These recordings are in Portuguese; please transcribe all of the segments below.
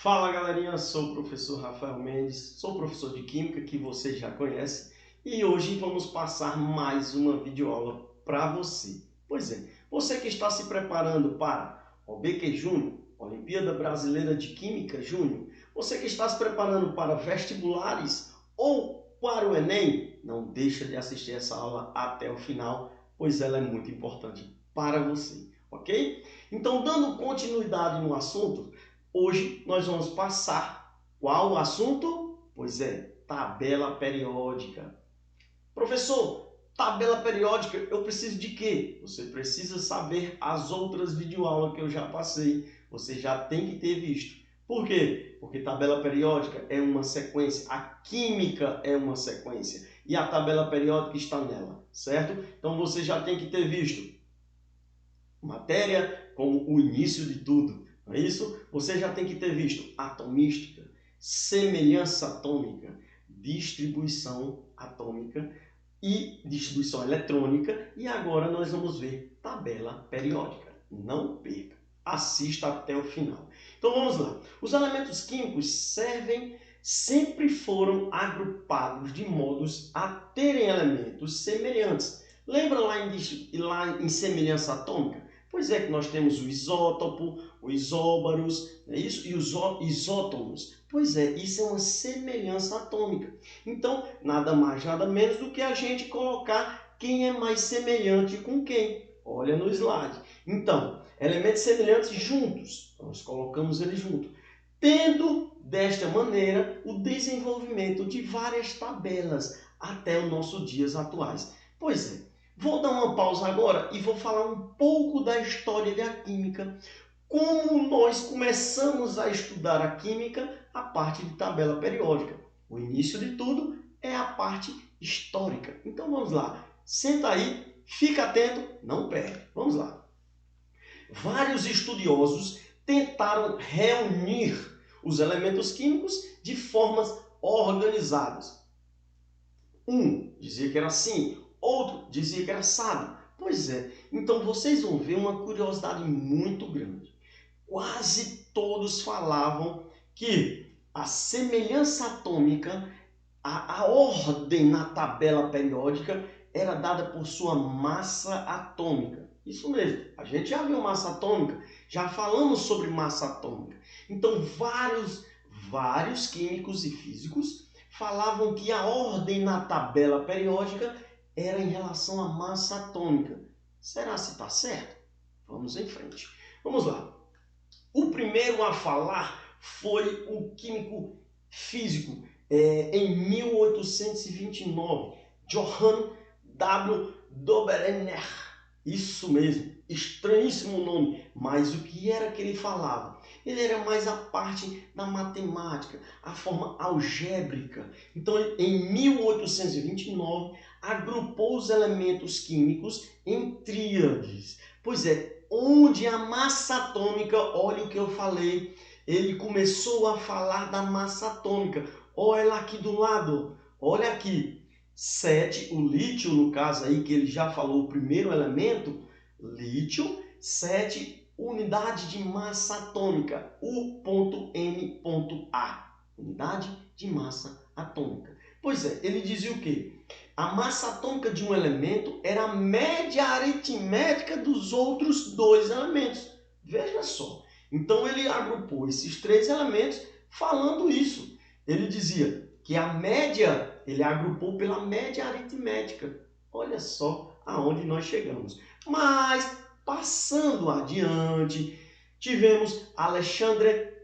Fala galerinha, sou o professor Rafael Mendes, sou professor de Química que você já conhece e hoje vamos passar mais uma videoaula para você. Pois é, você que está se preparando para OBQ Júnior, Olimpíada Brasileira de Química Júnior, você que está se preparando para vestibulares ou para o Enem, não deixa de assistir essa aula até o final, pois ela é muito importante para você, ok? Então, dando continuidade no assunto, hoje nós vamos passar qual o assunto? Pois é, tabela periódica. Professor, tabela periódica, eu preciso de quê? Você precisa saber as outras videoaulas que eu já passei. Você já tem que ter visto. Por quê? Porque tabela periódica é uma sequência. A química é uma sequência. E a tabela periódica está nela, certo? Então você já tem que ter visto matéria como o início de tudo. Não é isso? Você já tem que ter visto atomística, semelhança atômica, distribuição atômica e distribuição eletrônica. E agora nós vamos ver tabela periódica. Não perca. Assista até o final. Então vamos lá. Os elementos químicos sempre foram agrupados de modos a terem elementos semelhantes. Lembra lá em semelhança atômica? Pois é que nós temos o isótopo, os isóbaros, não é isso? E os isótomos. Pois é, isso é uma semelhança atômica. Então, nada mais, nada menos do que a gente colocar quem é mais semelhante com quem. Olha no slide. Então, elementos semelhantes juntos. Nós colocamos eles juntos. Tendo, desta maneira, o desenvolvimento de várias tabelas até os nossos dias atuais. Pois é. Vou dar uma pausa agora e vou falar um pouco da história da química, como nós começamos a estudar a química, a parte de tabela periódica. O início de tudo é a parte histórica. Então vamos lá, senta aí, fica atento, não perde. Vamos lá. Vários estudiosos tentaram reunir os elementos químicos de formas organizadas. Um dizia que era assim, outro dizia que era assado. Pois é, então vocês vão ver uma curiosidade muito grande. Quase todos falavam que a semelhança atômica, a ordem na tabela periódica era dada por sua massa atômica. Isso mesmo, a gente já viu massa atômica, já falamos sobre massa atômica. Então vários químicos e físicos falavam que a ordem na tabela periódica era em relação à massa atômica. Será se está certo? Vamos em frente. Vamos lá. O primeiro a falar foi o químico físico em 1829, Johann W. Dobereiner. Isso mesmo, estranhíssimo nome, mas o que era que ele falava? Ele era mais a parte da matemática, a forma algébrica. Então, em 1829, agrupou os elementos químicos em tríades. Pois é, onde a massa atômica, olha o que eu falei, ele começou a falar da massa atômica. Olha ela aqui do lado, olha aqui. 7, o lítio, no caso aí, que ele já falou, o primeiro elemento, lítio, 7 unidade de massa atômica, U.N.A, unidade de massa atômica. Pois é, ele dizia o quê? A massa atômica de um elemento era a média aritmética dos outros dois elementos. Veja só. Então ele agrupou esses três elementos falando isso. Ele dizia que a média, ele agrupou pela média aritmética. Olha só aonde nós chegamos. Mas passando adiante, tivemos Alexandre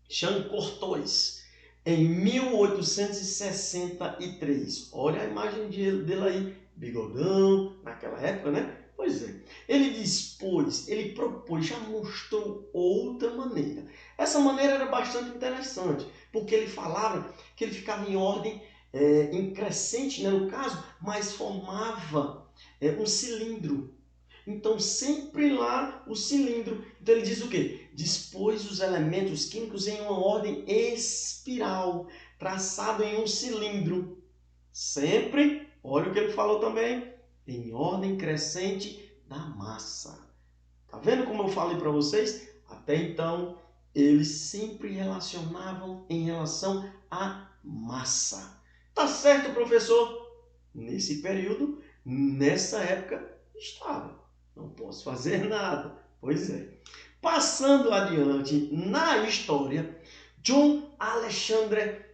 Chancortois em 1863. Olha a imagem dele aí, bigodão, naquela época, né? Pois é. Ele propôs, já mostrou outra maneira. Essa maneira era bastante interessante, porque ele falava que ele ficava em ordem em crescente, né, no caso, mas formava um cilindro. Então, sempre lá o cilindro. Então, ele diz o quê? Dispôs os elementos químicos em uma ordem espiral, traçado em um cilindro. Sempre, olha o que ele falou também, em ordem crescente da massa. Tá vendo como eu falei para vocês? Até então, eles sempre relacionavam em relação à massa. Tá certo, professor? Nesse período, nessa época, estava. Não posso fazer nada. Pois é. Passando adiante na história, John Alexandre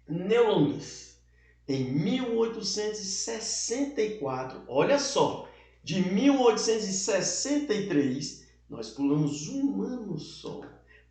Neulondes, em 1864, olha só, de 1863, nós pulamos um ano só.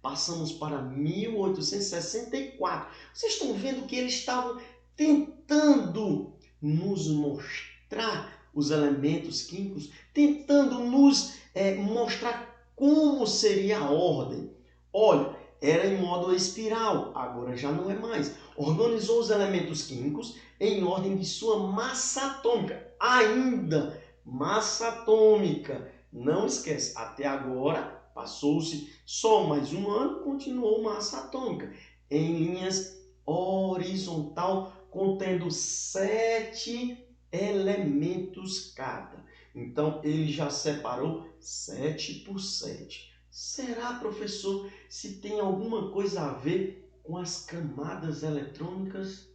Passamos para 1864. Vocês estão vendo que eles estavam tentando nos mostrar os elementos químicos, tentando nos mostrar como seria a ordem. Olha, era em modo espiral, agora já não é mais. Organizou os elementos químicos em ordem de sua massa atômica. Ainda, massa atômica. Não esquece, até agora passou-se só mais um ano, continuou massa atômica. Em linhas horizontal, contendo 7 elementos cada. Então, ele já separou 7 por 7. Será, professor, se tem alguma coisa a ver com as camadas eletrônicas?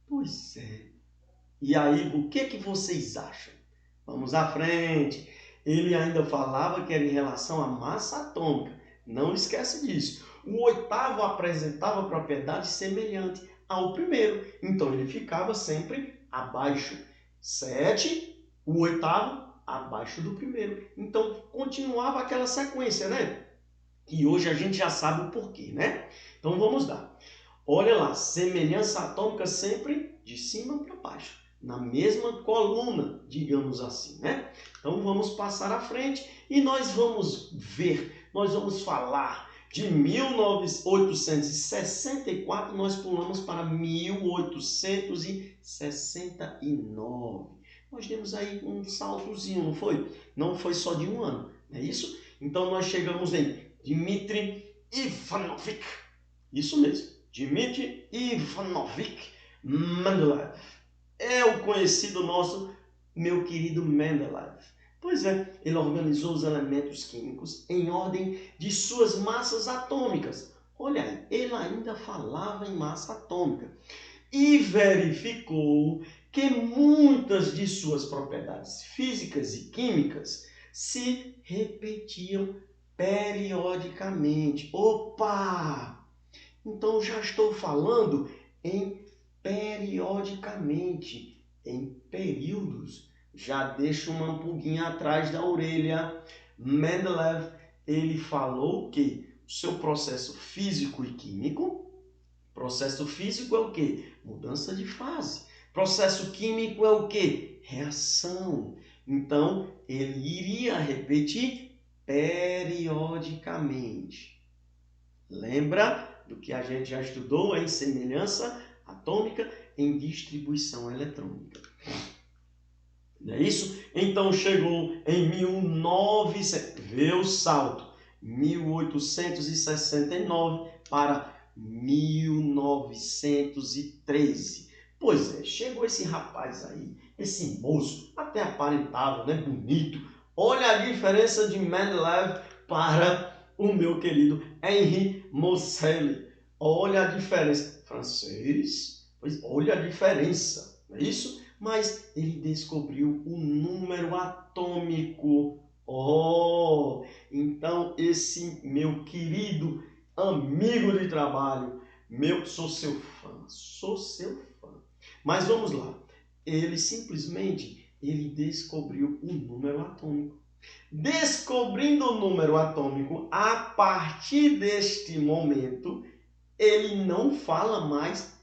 Pois é. E aí, o que vocês acham? Vamos à frente. Ele ainda falava que era em relação à massa atômica. Não esquece disso. O oitavo apresentava propriedade semelhante ao primeiro. Então, ele ficava sempre abaixo. 7, o oitavo abaixo do primeiro. Então, continuava aquela sequência, né? E hoje a gente já sabe o porquê, né? Então, vamos lá. Olha lá, semelhança atômica sempre de cima para baixo, na mesma coluna, digamos assim, né? Então, vamos passar à frente e nós vamos ver, nós vamos falar de 1864, nós pulamos para 1869. Nós demos aí um saltozinho, não foi? Não foi só de um ano, não é isso? Então, nós chegamos em Dmitri Ivanovich, isso mesmo, Dmitri Ivanovich Mendeleev. É o conhecido nosso, meu querido Mendeleev. Pois é, ele organizou os elementos químicos em ordem de suas massas atômicas. Olha aí, ele ainda falava em massa atômica. E verificou que muitas de suas propriedades físicas e químicas se repetiam periodicamente. Opa! Então já estou falando em periodicamente, em períodos. Já deixo uma pulguinha atrás da orelha. Mendeleev, ele falou que o seu processo físico e químico, processo físico é o quê? Mudança de fase. Processo químico é o quê? Reação. Então, ele iria repetir periodicamente. Lembra do que a gente já estudou em semelhança atômica em distribuição eletrônica. Não é isso? Então chegou em 1900, vê o salto, 1869 para 1913. Pois é, chegou esse rapaz aí, esse moço, até aparentava, né, bonito. Olha a diferença de Mendeleev para o meu querido Henri Moseley. Olha a diferença. Francês, pois olha a diferença, não é isso? Mas ele descobriu o número atômico. Oh, então esse meu querido amigo de trabalho, sou seu fã, sou seu fã. Mas vamos lá, ele descobriu o número atômico. Descobrindo o número atômico, a partir deste momento, ele não fala mais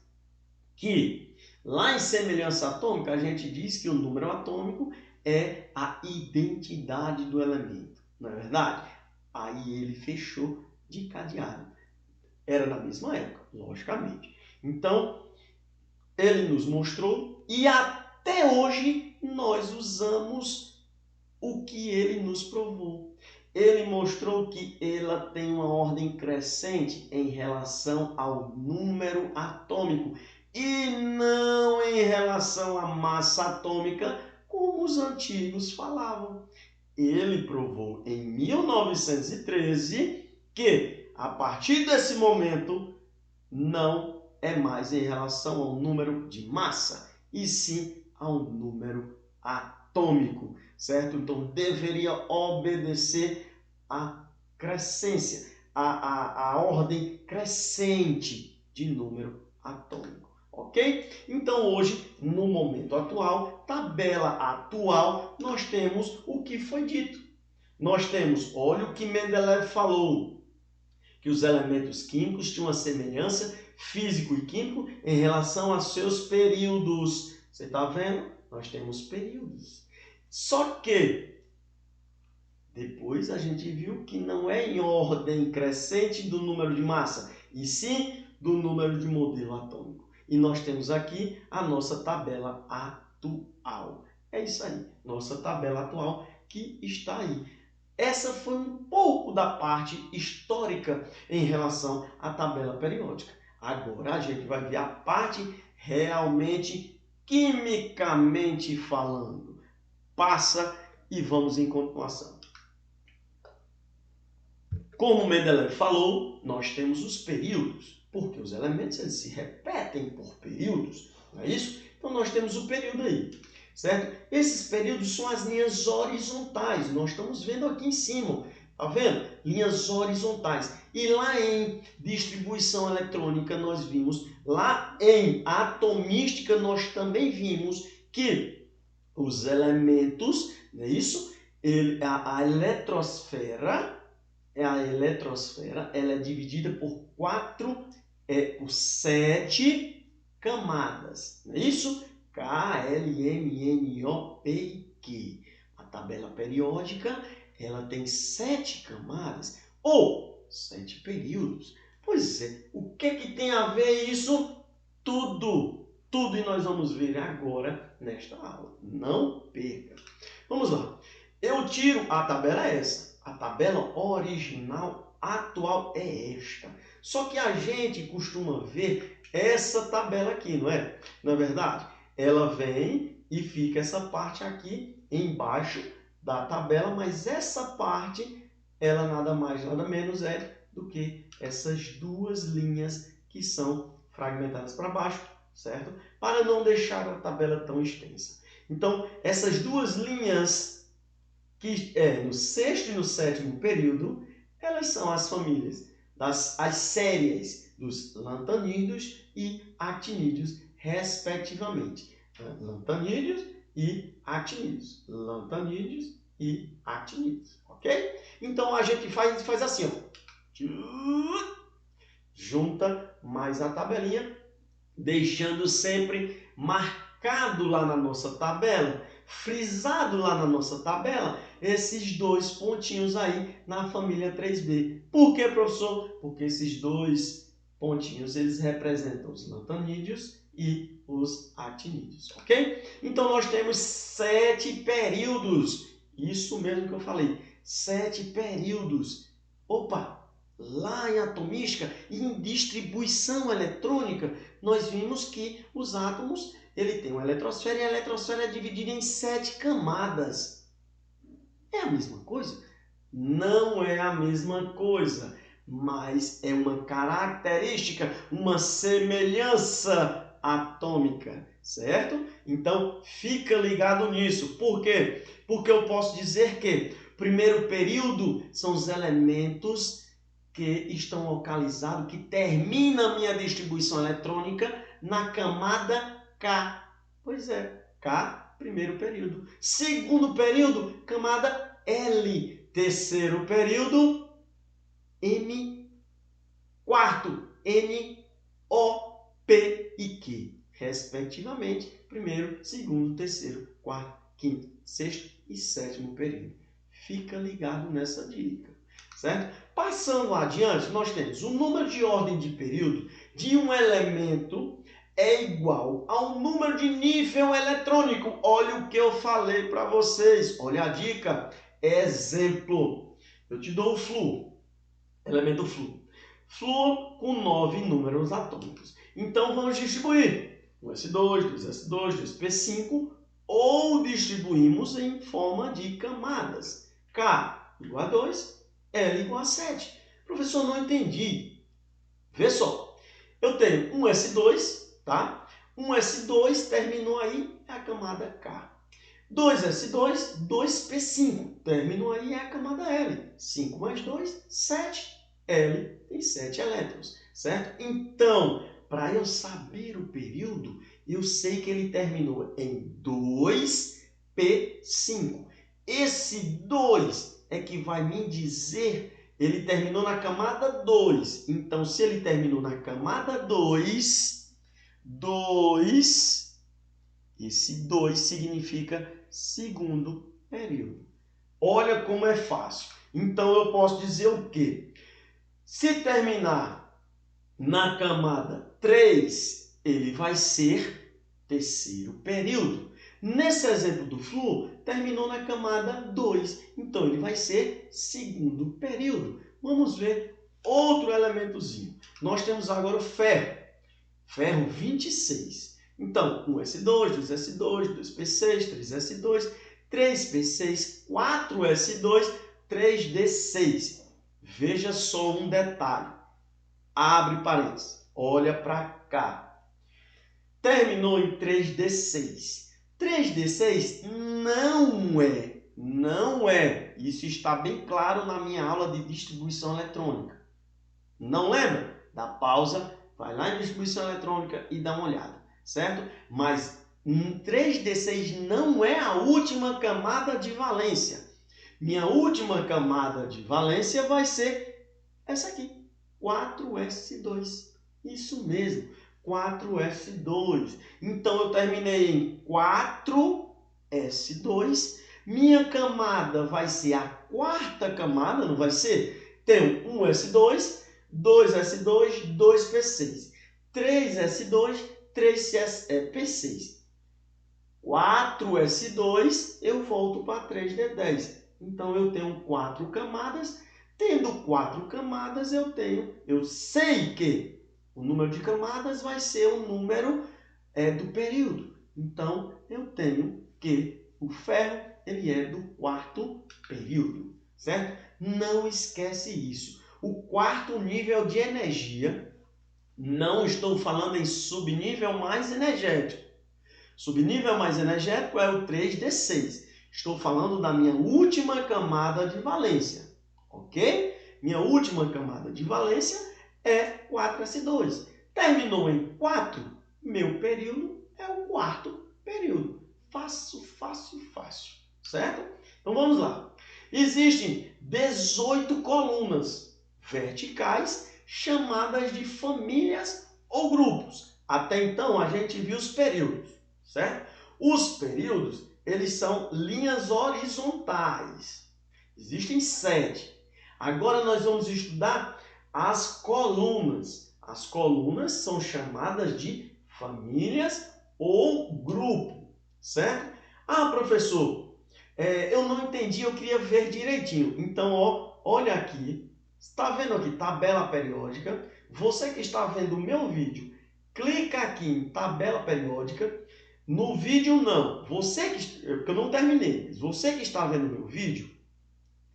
que lá em semelhança atômica a gente diz que o número atômico é a identidade do elemento, não é verdade? Aí ele fechou de cadeado. Era na mesma época, logicamente. Então, ele nos mostrou e até hoje nós usamos o que ele nos provou. Ele mostrou que ela tem uma ordem crescente em relação ao número atômico e não em relação à massa atômica, como os antigos falavam. Ele provou em 1913 que a partir desse momento, não é mais em relação ao número de massa, e sim ao número atômico, certo? Então, deveria obedecer à crescência, à ordem crescente de número atômico, ok? Então, hoje, no momento atual, tabela atual, nós temos o que foi dito. Nós temos, olha o que Mendeleev falou, que os elementos químicos tinham uma semelhança físico e químico em relação a seus períodos. Você está vendo? Nós temos períodos. Só que depois a gente viu que não é em ordem crescente do número de massa, e sim do número de modelo atômico. E nós temos aqui a nossa tabela atual. É isso aí, nossa tabela atual que está aí. Essa foi um pouco da parte histórica em relação à tabela periódica. Agora a gente vai ver a parte realmente quimicamente falando. Passa e vamos em continuação. Como Mendeleev falou, nós temos os períodos, porque os elementos eles se repetem por períodos, não é isso? Então nós temos o período aí, certo? Esses períodos são as linhas horizontais, nós estamos vendo aqui em cima, tá vendo? Linhas horizontais. E lá em distribuição eletrônica nós vimos, lá em atomística nós também vimos que os elementos, não é isso? A eletrosfera, ela é dividida por por 7 camadas, não é isso? K, L, M, N, O, P e Q. A tabela periódica, ela tem 7 camadas, ou 7 períodos. Pois é, o que tem a ver isso? Tudo, e nós vamos ver agora nesta aula. Não perca. Vamos lá. Eu tiro, a tabela é essa. A tabela original atual é esta. Só que a gente costuma ver essa tabela aqui, não é? Não é verdade? Ela vem e fica essa parte aqui embaixo da tabela, mas essa parte, ela nada mais, nada menos é do que essas duas linhas que são fragmentadas para baixo, certo? Para não deixar a tabela tão extensa. Então, essas duas linhas, que é no sexto e no sétimo período, elas são as famílias, as séries dos lantanídeos e actinídeos, respectivamente. Lantanídeos e actinídeos. Lantanídeos e actinídeos, ok? Então, a gente faz assim, ó. Junta mais a tabelinha, deixando sempre marcado lá na nossa tabela, frisado lá na nossa tabela, esses dois pontinhos aí na família 3B. Por que, professor? Porque esses dois pontinhos, eles representam os lantanídeos e os actinídeos, ok? Então, nós temos 7 períodos. Isso mesmo que eu falei, 7 períodos. Opa! Lá em atomística e em distribuição eletrônica, nós vimos que os átomos, ele tem uma eletrosfera e a eletrosfera é dividida em 7 camadas. É a mesma coisa? Não é a mesma coisa, mas é uma característica, uma semelhança atômica, certo? Então, fica ligado nisso. Por quê? Porque eu posso dizer que primeiro período são os elementos que estão localizados, que termina a minha distribuição eletrônica na camada K. Pois é, K, primeiro período. Segundo período, camada L. Terceiro período, M. Quarto, N, O, P e Q, respectivamente. Primeiro, segundo, terceiro, quarto, quinto, sexto e sétimo período. Fica ligado nessa dica, certo? Passando adiante, nós temos o número de ordem de período de um elemento é igual ao número de nível eletrônico. Olha o que eu falei para vocês. Olha a dica. Exemplo. Eu te dou o flúor. Elemento flúor. Flúor com 9 números atômicos. Então, vamos distribuir. 1s2, 2s2, 2p5. Ou distribuímos em forma de camadas. K igual a 2. L igual a 7. Professor, não entendi. Vê só, eu tenho um S2, tá? Um S2 terminou aí, é a camada K. 2S2, 2P5, terminou aí, é a camada L. 5 mais 2, 7. L tem 7 elétrons, certo? Então, para eu saber o período, eu sei que ele terminou em 2P5. Esse 2 é que vai me dizer, ele terminou na camada 2. Então, se ele terminou na camada 2, esse 2 significa segundo período. Olha como é fácil. Então, eu posso dizer o quê? Se terminar na camada 3, ele vai ser terceiro período. Nesse exemplo do flúor, terminou na camada 2, então ele vai ser segundo período. Vamos ver outro elementozinho. Nós temos agora o ferro. Ferro 26. Então, 1S2, 2S2, 2P6, 3S2, 3P6, 4S2, 3D6. Veja só um detalhe. Abre parênteses. Olha para cá. Terminou em 3D6. 3D6 não é. Isso está bem claro na minha aula de distribuição eletrônica. Não lembra? Dá pausa, vai lá em distribuição eletrônica e dá uma olhada, certo? Mas 3D6 não é a última camada de valência. Minha última camada de valência vai ser essa aqui, 4S2. Isso mesmo, 4S2. Então, eu terminei em 4S2. Minha camada vai ser a quarta camada, não vai ser? Tenho 1S2, 2S2, 2P6. 3S2, 3P6. 4S2, eu volto para 3D10. Então, eu tenho 4 camadas. Tendo 4 camadas, eu sei que o número de camadas vai ser o número do período. Então, eu tenho que o ferro ele é do quarto período, certo? Não esquece isso. O quarto nível de energia, não estou falando em subnível mais energético. Subnível mais energético é o 3D6. Estou falando da minha última camada de valência, ok? Minha última camada de valência é 4S2. Terminou em 4, meu período é o quarto período. Fácil, fácil, fácil, certo? Então vamos lá. Existem 18 colunas verticais chamadas de famílias ou grupos. Até então a gente viu os períodos, certo? Os períodos, eles são linhas horizontais. Existem 7. Agora nós vamos estudar as colunas. As colunas são chamadas de famílias ou grupo, certo? Ah, professor, eu não entendi, eu queria ver direitinho. Então, olha aqui, está vendo aqui tabela periódica? Você que está vendo o meu vídeo, clica aqui em tabela periódica. No vídeo não, porque eu não terminei, mas você que está vendo o meu vídeo,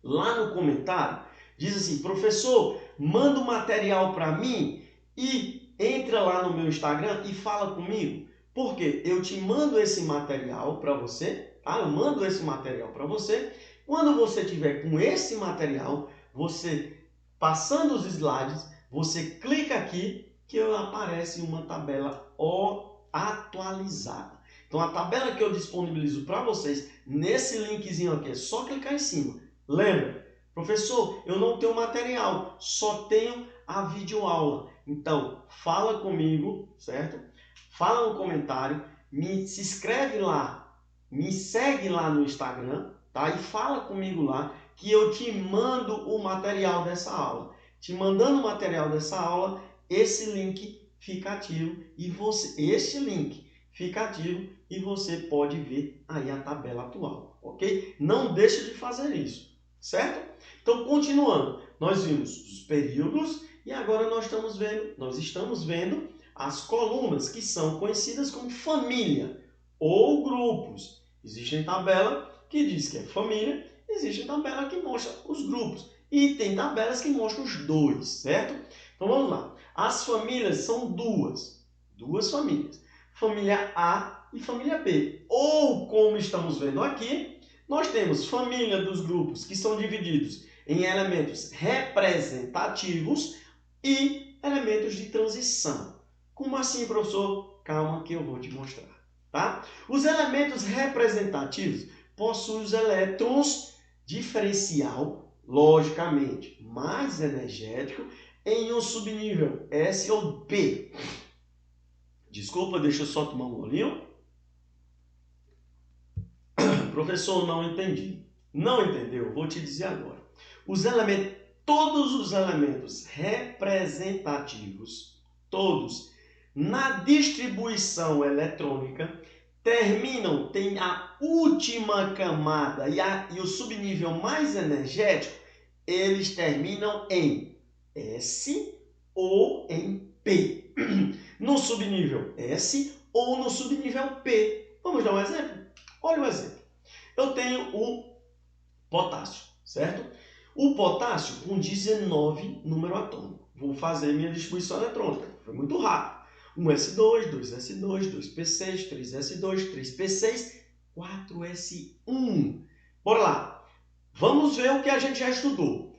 lá no comentário, diz assim, professor, manda o material para mim e entra lá no meu Instagram e fala comigo. Porque eu te mando esse material para você, tá? Eu mando esse material para você. Quando você tiver com esse material, você passando os slides, você clica aqui que aparece uma tabela atualizada. Então a tabela que eu disponibilizo para vocês nesse linkzinho aqui, é só clicar em cima. Lembra, professor, eu não tenho material, só tenho a videoaula. Então, fala comigo, certo? Fala no comentário, se inscreve lá, me segue lá no Instagram, tá? E fala comigo lá que eu te mando o material dessa aula. Te mandando o material dessa aula, esse link fica ativo e você pode ver aí a tabela atual, ok? Não deixe de fazer isso, certo? Então, continuando, nós vimos os períodos e agora nós estamos vendo as colunas, que são conhecidas como família ou grupos. Existe tabela que diz que é família, existe tabela que mostra os grupos. E tem tabelas que mostram os dois, certo? Então vamos lá. As famílias são duas famílias. Família A e família B. Ou, como estamos vendo aqui, nós temos família dos grupos que são divididos em elementos representativos e elementos de transição. Como assim, professor? Calma que eu vou te mostrar, tá? Os elementos representativos possuem os elétrons diferencial, logicamente, mais energético em um subnível S ou P. Desculpa, deixa eu só tomar um golinho. Professor, não entendi. Não entendeu? Vou te dizer agora. Todos os elementos representativos, todos, na distribuição eletrônica, tem a última camada e o subnível mais energético, eles terminam em S ou em P. No subnível S ou no subnível P. Vamos dar um exemplo? Olha o exemplo. Eu tenho o potássio, certo? O potássio com 19 número atômico. Vou fazer minha distribuição eletrônica. Foi muito rápido. 1s2, 2s2, 2p6, 3s2, 3p6, 4s1. Bora lá. Vamos ver o que a gente já estudou.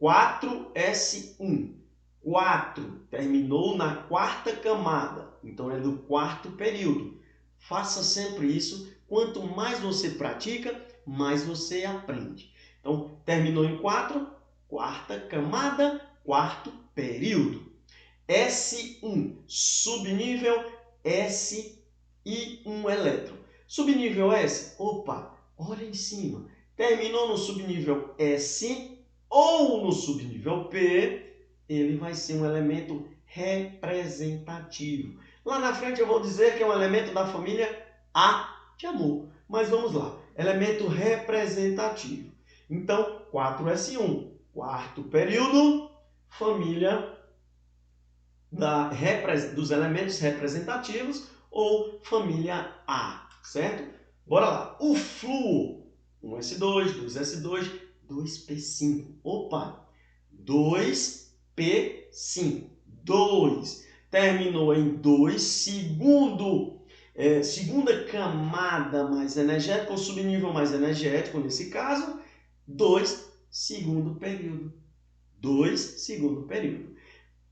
4s1. 4 terminou na quarta camada. Então é do quarto período. Faça sempre isso. Quanto mais você pratica, mais você aprende. Então, terminou em 4, quarta camada, quarto período. S1, subnível S e 1 elétron. Subnível S, opa, olha em cima. Terminou no subnível S ou no subnível P, ele vai ser um elemento representativo. Lá na frente eu vou dizer que é um elemento da família A de amor. Mas vamos lá, elemento representativo. Então, 4s1, quarto período, família dos elementos representativos ou família A, certo? Bora lá. O flúor, 1s2, 2s2, 2p5. Opa, 2p5. 2. Terminou em 2, segunda camada mais energética, ou subnível mais energético, nesse caso, 2, segundo período. 2, segundo período.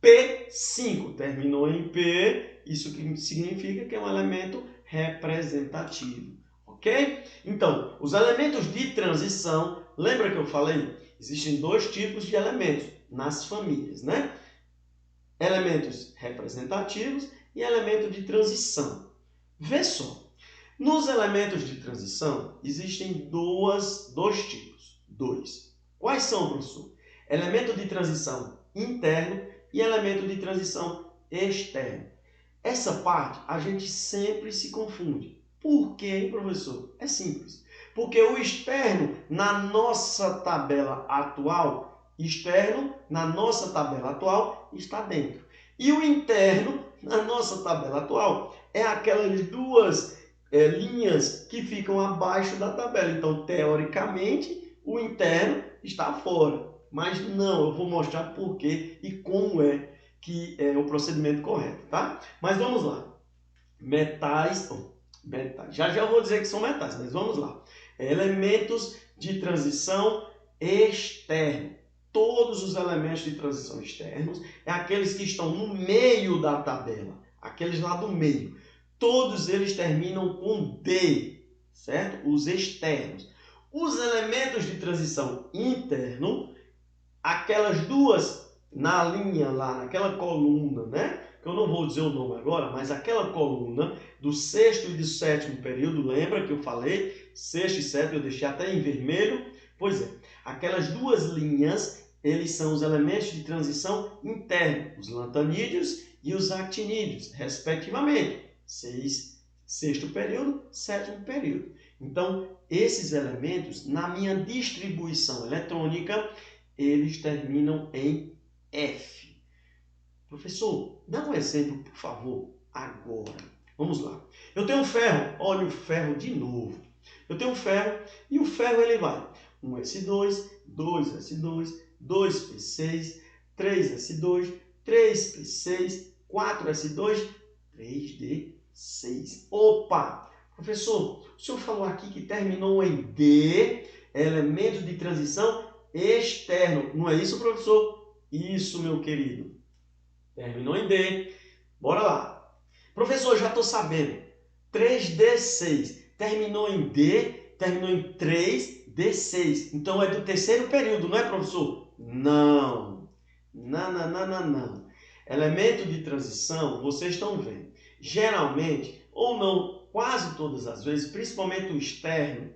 P5 terminou em P, isso que significa que é um elemento representativo, ok? Então, os elementos de transição, lembra que eu falei? Existem dois tipos de elementos nas famílias, né? Elementos representativos e elemento de transição. Vê só, nos elementos de transição existem dois tipos. Quais são, professor? Elemento de transição interno e elemento de transição externo. Essa parte a gente sempre se confunde. Por quê, hein, professor? É simples. Porque o externo, na nossa tabela atual, está dentro. E o interno, na nossa tabela atual, é aquelas duas linhas que ficam abaixo da tabela. Então, teoricamente, o interno está fora. Mas não, eu vou mostrar por quê e como é que é o procedimento correto, tá? Mas vamos lá. Metais. Já eu vou dizer que são metais, mas vamos lá. Elementos de transição externo. Todos os elementos de transição externos é aqueles que estão no meio da tabela, aqueles lá do meio. Todos eles terminam com D, certo? Os externos. Os elementos de transição interno, aquelas duas na linha lá, naquela coluna, né? Que eu não vou dizer o nome agora, mas aquela coluna do sexto e do sétimo período, lembra que eu falei? Sexto e sétimo eu deixei até em vermelho. Pois é, aquelas duas linhas, eles são os elementos de transição internos, os lantanídeos e os actinídeos, respectivamente. Sexto período, sétimo período. Então, esses elementos, na minha distribuição eletrônica, eles terminam em F. Professor, dá um exemplo, por favor, agora. Vamos lá. Eu tenho um ferro, olha o ferro de novo. Eu tenho um ferro e o ferro ele vai 1s2, 2s2, 2P6, 3S2, 3P6, 4S2, 3D6. Opa! Professor, o senhor falou aqui que terminou em D, elemento de transição externo. Não é isso, professor? Isso, meu querido. Terminou em D. Bora lá. Professor, já estou sabendo. 3D6. Terminou em D, terminou em 3D6. Então é do terceiro período, não é, professor? Não. Não. Elemento de transição, vocês estão vendo. Geralmente, ou não, quase todas as vezes, principalmente o externo,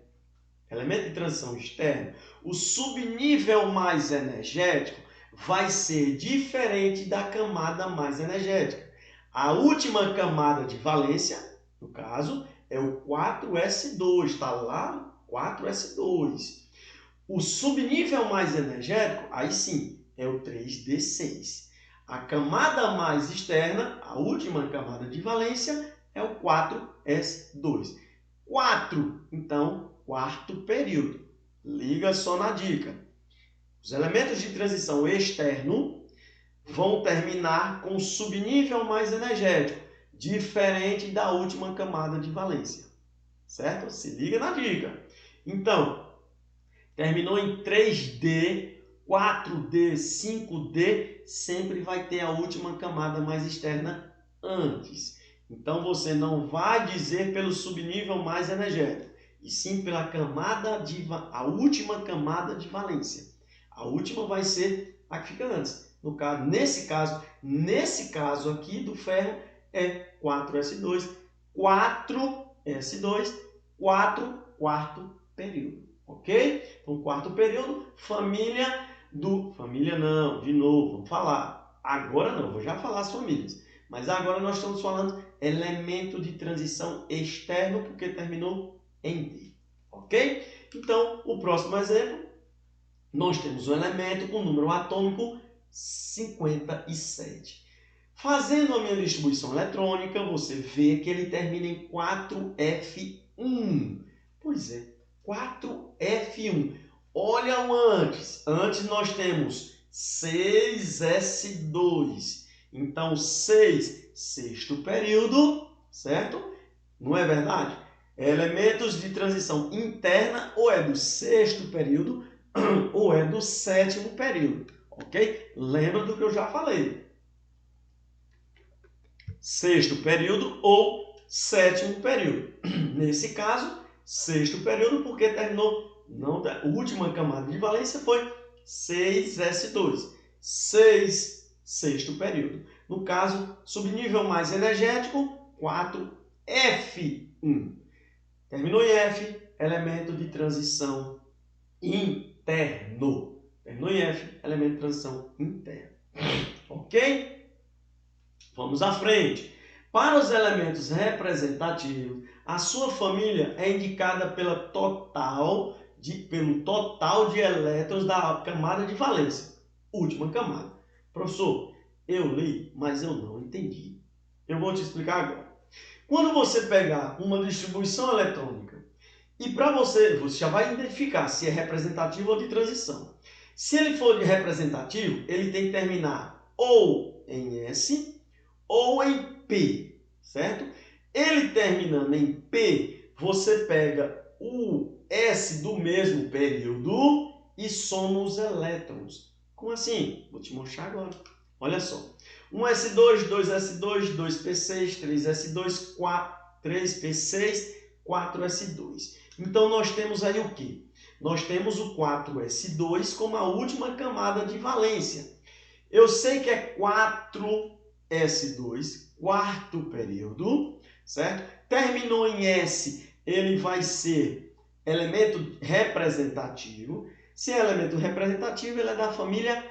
elemento de transição externo, o subnível mais energético vai ser diferente da camada mais energética. A última camada de valência, no caso, é o 4S2, está lá 4S2. O subnível mais energético, aí sim, é o 3D6. A camada mais externa, a última camada de valência, é o 4S2. 4, então, quarto período. Liga só na dica. Os elementos de transição externo vão terminar com o subnível mais energético, diferente da última camada de valência. Certo? Se liga na dica. Então, terminou em 3D, 4D, 5D, sempre vai ter a última camada mais externa antes. Então, você não vai dizer pelo subnível mais energético, e sim pela camada a última camada de valência. A última vai ser a que fica antes. No caso, nesse caso aqui do ferro é 4S2, 4S2, 4, quarto período. Ok? Então, quarto período, família não, de novo, vamos falar. Agora não, vou já falar as famílias. Mas agora nós estamos falando elemento de transição externo, porque terminou em D. Ok? Então, o próximo exemplo, nós temos um elemento com número atômico 57. Fazendo a minha distribuição eletrônica, você vê que ele termina em 4F1. Pois é, 4F1. Olha o antes. Antes nós temos 6S2. Então, 6, sexto período, certo? Não é verdade? Elementos de transição interna ou é do sexto período ou é do sétimo período, ok? Lembra do que eu já falei. Sexto período ou sétimo período. Nesse caso, sexto período, porque terminou, a última camada de valência foi 6S2. 6, sexto período. No caso, subnível mais energético, 4F1. Terminou em F, elemento de transição interno. Terminou em F, elemento de transição interno. Ok? Vamos à frente. Para os elementos representativos, a sua família é indicada pelo total de elétrons da camada de valência. Última camada. Professor, eu li, mas eu não entendi. Eu vou te explicar agora. Quando você pegar uma distribuição eletrônica e para você já vai identificar se é representativo ou de transição. Se ele for de representativo, ele tem que terminar ou em S ou em P, certo? Ele terminando em P, você pega o S do mesmo período e soma os elétrons. Como assim? Vou te mostrar agora. Olha só. 1S2, 2S2, 2P6, 3S2, 3P6, 4S2. Então, nós temos aí o quê? Nós temos o 4S2 como a última camada de valência. Eu sei que é 4S2, quarto período, certo? Terminou em S, ele vai ser elemento representativo. Se é elemento representativo, ele é da família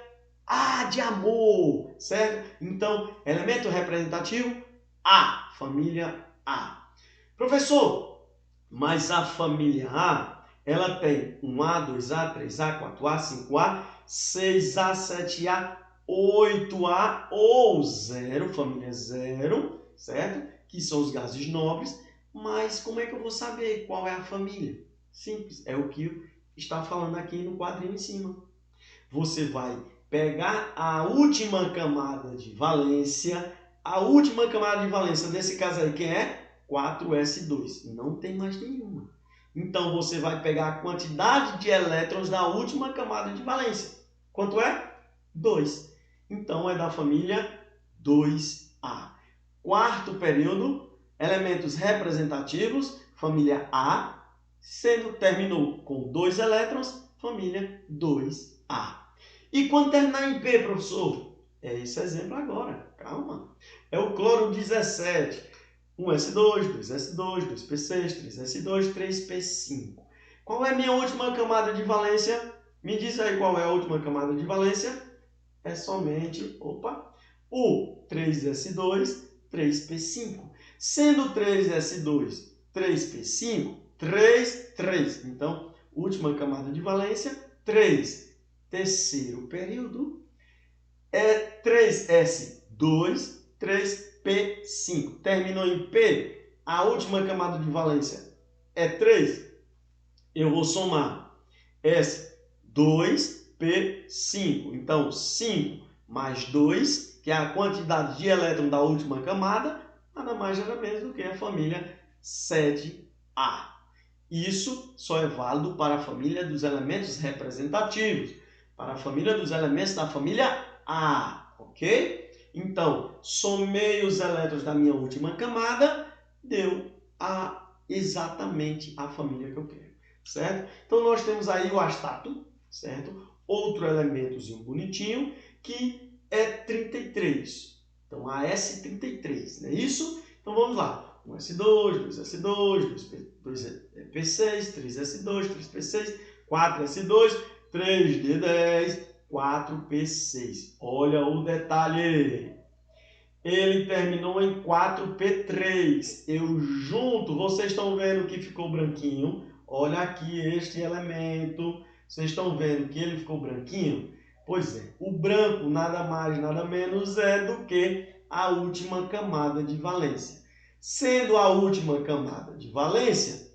A de amor, certo? Então, elemento representativo, A, família A. Professor, mas a família A, ela tem 1A, 2A, 3A, 4A, 5A, 6A, 7A, 8A ou 0, família 0, certo? Que são os gases nobres. Mas como é que eu vou saber qual é a família? Simples, é o que está falando aqui no quadrinho em cima. você vai pegar a última camada de valência. A última camada de valência desse caso aí, quem é? 4s2. Não tem mais nenhuma. Então, você vai pegar a quantidade de elétrons da última camada de valência. Quanto é? 2. Então, é da família 2A. Quarto período, elementos representativos, família A, terminou com 2 elétrons, família 2A. E quando terminar em P, professor? É esse exemplo agora, calma. É o cloro 17. 1s2, 2s2, 2p6, 3s2, 3p5. Qual é a minha última camada de valência? Me diz aí qual é a última camada de valência. É somente, o 3s2, 3p5. Sendo 3s2, 3p5, 3, 3. Então, última camada de valência, 3. Terceiro período é 3s2, 3p5. Terminou em P, a última camada de valência é 3. Eu vou somar S2, P5. Então, 5 mais 2, que é a quantidade de elétron da última camada, nada mais nada menos do que a família 7A. Isso só é válido para a família dos elementos representativos, para a família dos elementos da família A, ok? Então, somei os elétrons da minha última camada, deu exatamente a família que eu quero, certo? Então, nós temos aí o astato, certo? Outro elementozinho bonitinho, que é 33. Então, AS33, não é isso? Então, vamos lá. 1s2, 2s2, 2p6, 3s2, 3p6, 4s2, 3d10, 4p6. Olha o detalhe. Ele terminou em 4p3. Eu junto, vocês estão vendo que ficou branquinho. Olha aqui este elemento. Vocês estão vendo que ele ficou branquinho? Pois é, o branco nada mais, nada menos é do que a última camada de valência. Sendo a última camada de valência,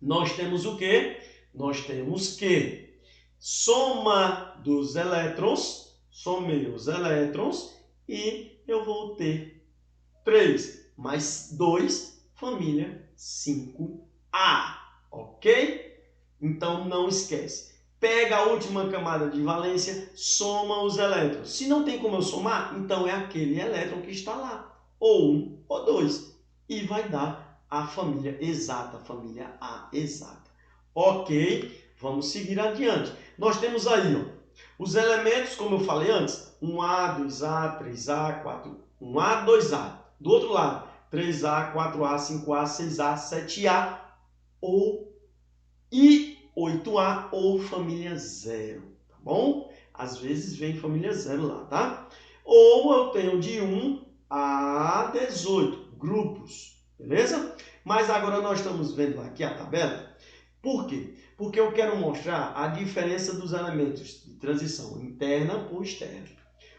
nós temos o quê? Nós temos que soma dos elétrons, somei os elétrons e eu vou ter 3 mais 2, família 5A, ok? Então não esquece. Pega a última camada de valência, soma os elétrons. Se não tem como eu somar, então é aquele elétron que está lá, ou 1 ou 2. E vai dar a família exata, a família A exata. Ok, vamos seguir adiante. Nós temos aí os elementos, como eu falei antes, 1A, 2A, 3A, 4, 1A, 2A. Do outro lado, 3A, 4A, 5A, 6A, 7A e 8A ou família 0, tá bom? Às vezes vem família 0 lá, tá? Ou eu tenho de 1 a 18 grupos, beleza? Mas agora nós estamos vendo aqui a tabela. Por quê? Porque eu quero mostrar a diferença dos elementos de transição interna por externa.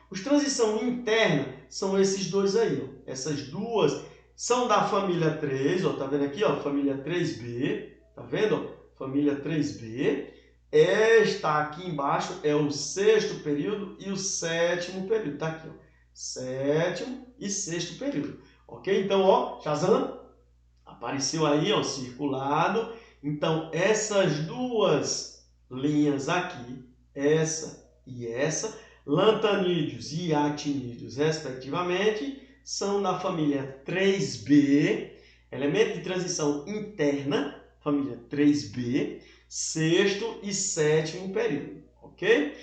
Os transição interna são esses dois aí, ó. Essas duas são da família 3, ó, tá vendo aqui, ó, família 3B, tá vendo, ó? Família 3B. Esta aqui embaixo é o sexto período e o sétimo período, tá aqui, ó. Sétimo e sexto período, ok? Então, ó, Shazam, apareceu aí, ó, circulado. Então, essas duas linhas aqui, essa e essa, lantanídeos e actinídeos, respectivamente, são da família 3B, elemento de transição interna, família 3B, sexto e sétimo período, ok?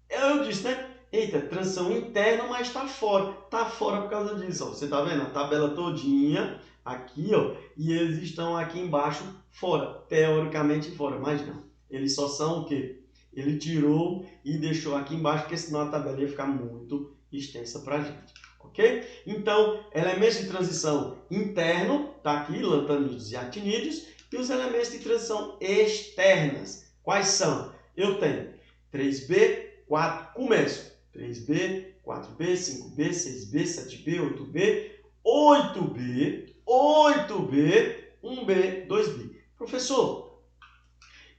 Eu disse, né? Eita, transição interna, mas está fora. Está fora por causa disso, ó. Você está vendo a tabela todinha aqui, ó, e eles estão aqui embaixo fora, teoricamente fora, mas não. Eles só são o quê? Ele tirou e deixou aqui embaixo, porque senão a tabela ia ficar muito extensa para a gente, ok? Então, elementos de transição interno, tá aqui, lantanídeos e actinídeos, e os elementos de transição externas. Quais são? Eu tenho 3B, 4, começo. 3B, 4B, 5B, 6B, 7B, 8B, 8B, 8B, 1B, 2B. Professor,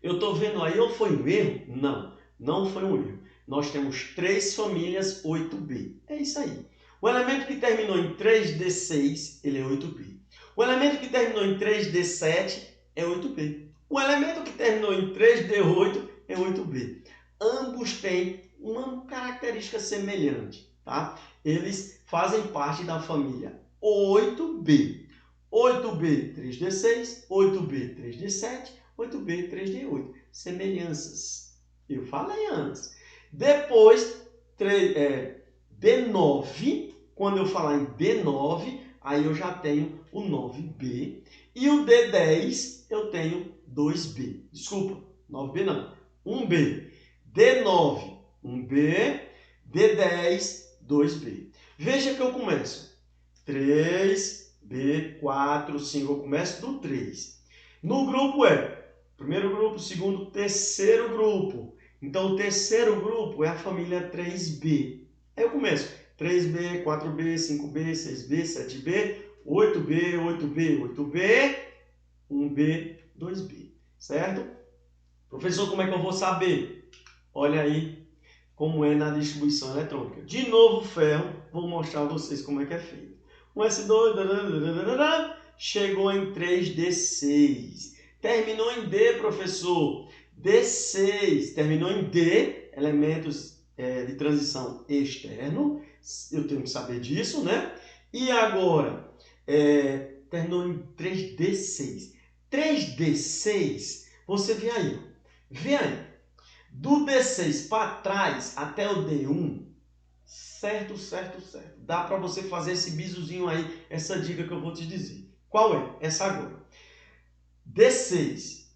eu estou vendo aí, ou foi um erro? Não, não foi um erro. nós temos 3 famílias 8B. É isso aí. O elemento que terminou em 3D6, ele é 8B. O elemento que terminou em 3D7 é 8B. O elemento que terminou em 3D8 é 8B. Ambos têm uma característica semelhante, tá? Eles fazem parte da família 8B. 8B 3D6, 8B 3D7, 8B 3D8. Semelhanças. Eu falei antes. Depois, D9. Quando eu falar em D9, aí eu já tenho o 9B. E o D10 eu tenho 2B. Desculpa, 9B não. 1B. D9, 1B. D10, 2B. Veja que eu começo. 3B, 4, 5. Eu começo do 3. No grupo primeiro grupo, segundo, terceiro grupo. Então, o terceiro grupo é a família 3B. Aí eu começo 3B, 4B, 5B, 6B, 7B, 8B, 8B, 8B, 1B, 2B. Certo? Professor, como é que eu vou saber? Olha aí como é na distribuição eletrônica. De novo, ferro, vou mostrar a vocês como é que é feito. Um S2, chegou em 3D6. Terminou em D, professor. D6. Terminou em D, elementos de transição externo. Eu tenho que saber disso, né? E agora, terminou em 3D6. 3D6, você vê aí. Vê aí. Do D6 para trás até o D1, certo, certo, certo. Dá para você fazer esse bizuzinho aí, essa dica que eu vou te dizer. Qual é? Essa agora. D6.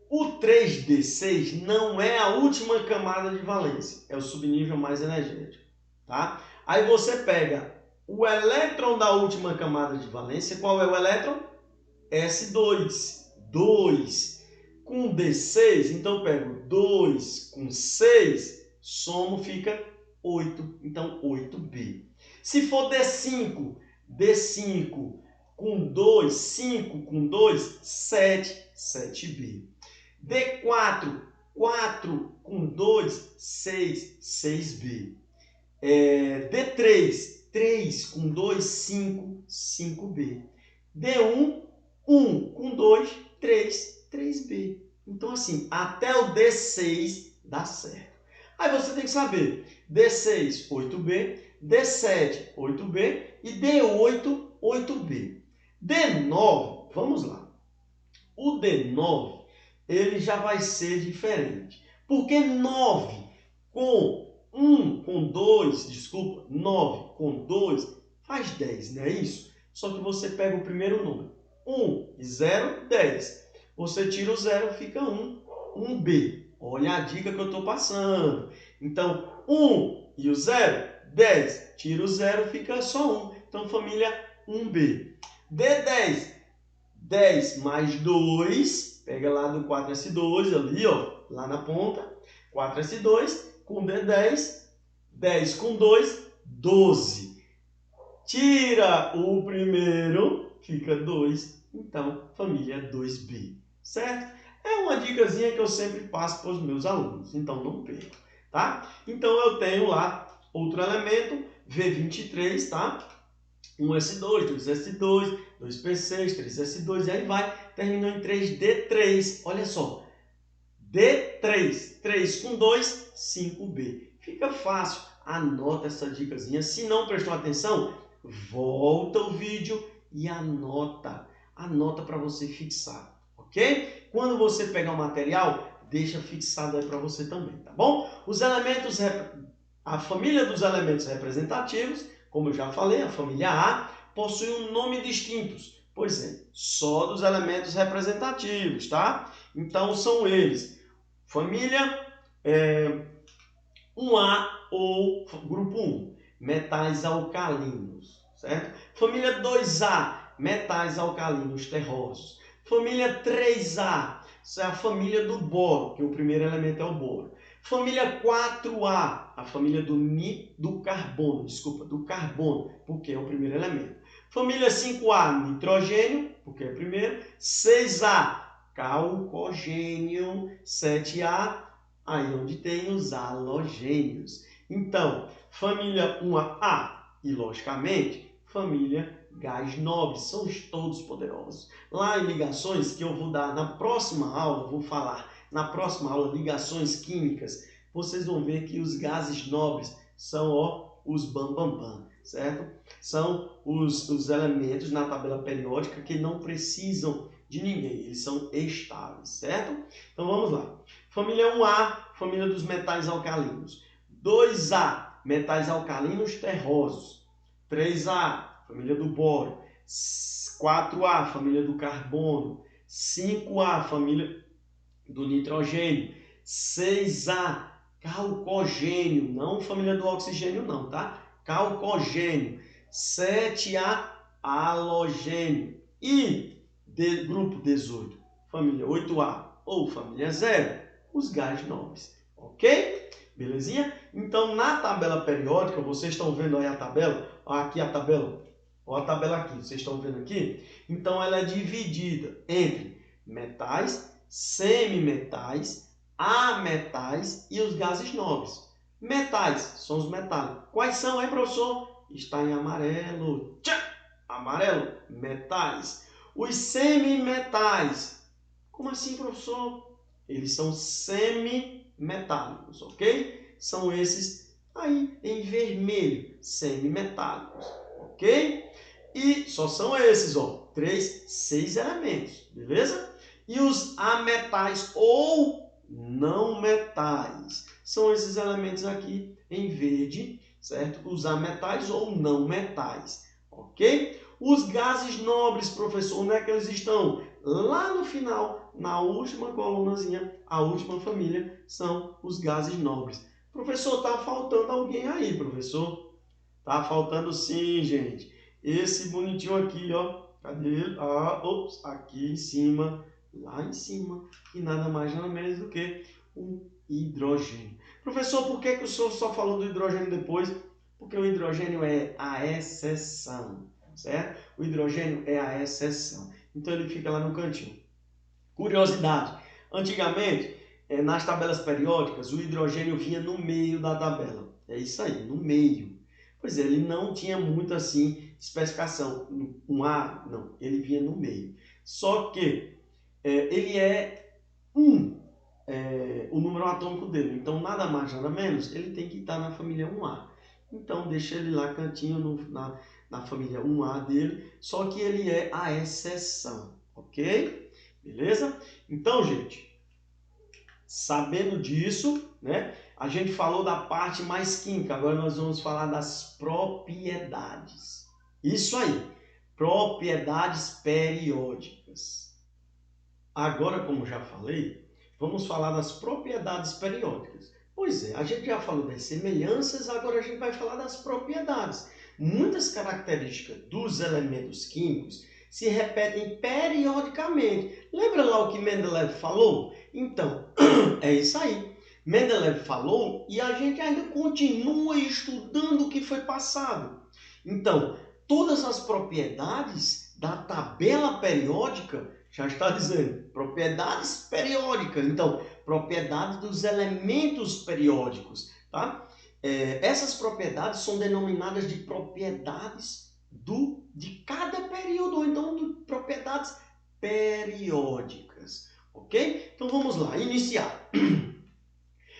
O 3D6 não é a última camada de valência, é o subnível mais energético, tá? Aí você pega o elétron da última camada de valência. Qual é o elétron? S2. 2. Com D6, então eu pego 2 com 6, somo fica 8. Então, 8B. Se for D5, D5 com 2, 5 com 2, 7, 7B. D4, 4 com 2, 6, 6B. D3, 3 com 2, 5, 5B. D1, 1 com 2, 3, 3B. Então, assim, até o D6 dá certo. Aí você tem que saber, D6, 8B, D7, 8B e D8, 8B. D9, vamos lá. O D9, ele já vai ser diferente. Porque 9 com 1, com 2, desculpa, 9 com 2 faz 10, não é isso? Só que você pega o primeiro número. 1 e 0, 10. Você tira o 0, fica 1, 1B. Olha a dica que eu estou passando. Então, 1 e o 0, 10. Tira o 0, fica só 1. Então, família 1B. D10, 10 mais 2. Pega lá do 4S2, ali, ó, lá na ponta. 4S2 com D10. 10 com 2, 12. Tira o primeiro, fica 2. Então, família 2B, certo? É uma dicasinha que eu sempre passo para os meus alunos, então não perca, tá? Então, eu tenho lá outro elemento, V23, tá? 1S2, 2S2, 2P6, 3S2, e aí vai, terminou em 3D3. Olha só, D3, 3 com 2, 5B. Fica fácil, anota essa dicasinha. Se não prestou atenção, volta o vídeo e anota. Anota para você fixar, ok? Quando você pegar o material, deixa fixado aí para você também, tá bom? Os elementos, a família dos elementos representativos, como eu já falei, a família A, possui um nome distintos. Pois é, só dos elementos representativos, tá? Então, são eles. Família 1A ou grupo 1, metais alcalinos, certo? Família 2A, metais alcalinos terrosos. Família 3A, isso é a família do boro, que o primeiro elemento é o boro. Família 4A, a família do carbono, porque é o primeiro elemento. Família 5A, nitrogênio, porque é o primeiro. 6A, calcogênio. 7A, Aí onde tem os halogênios. Então, família 1A e, logicamente, família gás nobre, são todos poderosos. Lá em ligações, que eu vou dar na próxima aula, vou falar na próxima aula, ligações químicas, vocês vão ver que os gases nobres são os bam, certo? São os elementos na tabela periódica que não precisam de ninguém, eles são estáveis, certo? Então vamos lá. Família 1A, família dos metais alcalinos. 2A, metais alcalinos terrosos. 3A, família do boro. 4A, família do carbono. 5A, família do nitrogênio. 6A, calcogênio, não família do oxigênio não, tá? Calcogênio. 7A, halogênio. E grupo 18, família 8A ou família 0, os gases nobres, ok? Belezinha? Então, na tabela periódica, vocês estão vendo aí a tabela? Aqui a tabela. Olha a tabela aqui, vocês estão vendo aqui? Então, ela é dividida entre metais, semimetais, ametais e os gases nobres. Metais são os metálicos. Quais são, hein, professor? Está em amarelo. Tchá! Amarelo, metais. Os semimetais. Como assim, professor? Eles são semimetálicos, ok? São esses aí em vermelho, semimetálicos, ok? E só são esses, ó, 6 elementos, beleza? E os ametais ou não metais são esses elementos aqui em verde, certo? Os ametais ou não metais, ok? Os gases nobres, professor, onde é que eles estão? Lá no final, na última colunazinha, a última família, são os gases nobres. Professor, tá faltando alguém aí, professor? Tá faltando sim, gente. Esse bonitinho aqui, ó. Cadê ele? Ops, aqui em cima, lá em cima, que nada mais nada menos do que um hidrogênio. Professor, por que o senhor só falou do hidrogênio depois? Porque o hidrogênio é a exceção, certo? O hidrogênio é a exceção. Então ele fica lá no cantinho. Curiosidade. Antigamente, nas tabelas periódicas, o hidrogênio vinha no meio da tabela. É isso aí, no meio. Pois é, ele não tinha muito assim especificação. Um A, não, ele vinha no meio. Só que ele é o número atômico dele. Então, nada mais, nada menos, ele tem que estar na família 1A. Então, deixa ele lá cantinho na família 1A dele, só que ele é a exceção, ok? Beleza? Então, gente, sabendo disso, né, a gente falou da parte mais química, agora nós vamos falar das propriedades. Isso aí, propriedades periódicas. Agora, como já falei, vamos falar das propriedades periódicas. Pois é, a gente já falou das semelhanças, agora a gente vai falar das propriedades. Muitas características dos elementos químicos se repetem periodicamente. Lembra lá o que Mendeleev falou? Então, é isso aí. Mendeleev falou e a gente ainda continua estudando o que foi passado. Então, todas as propriedades da tabela periódica já está dizendo propriedades periódicas. Então, propriedades dos elementos periódicos, tá? Essas propriedades são denominadas de propriedades de cada período, ou então de propriedades periódicas, ok? Então vamos lá, iniciar.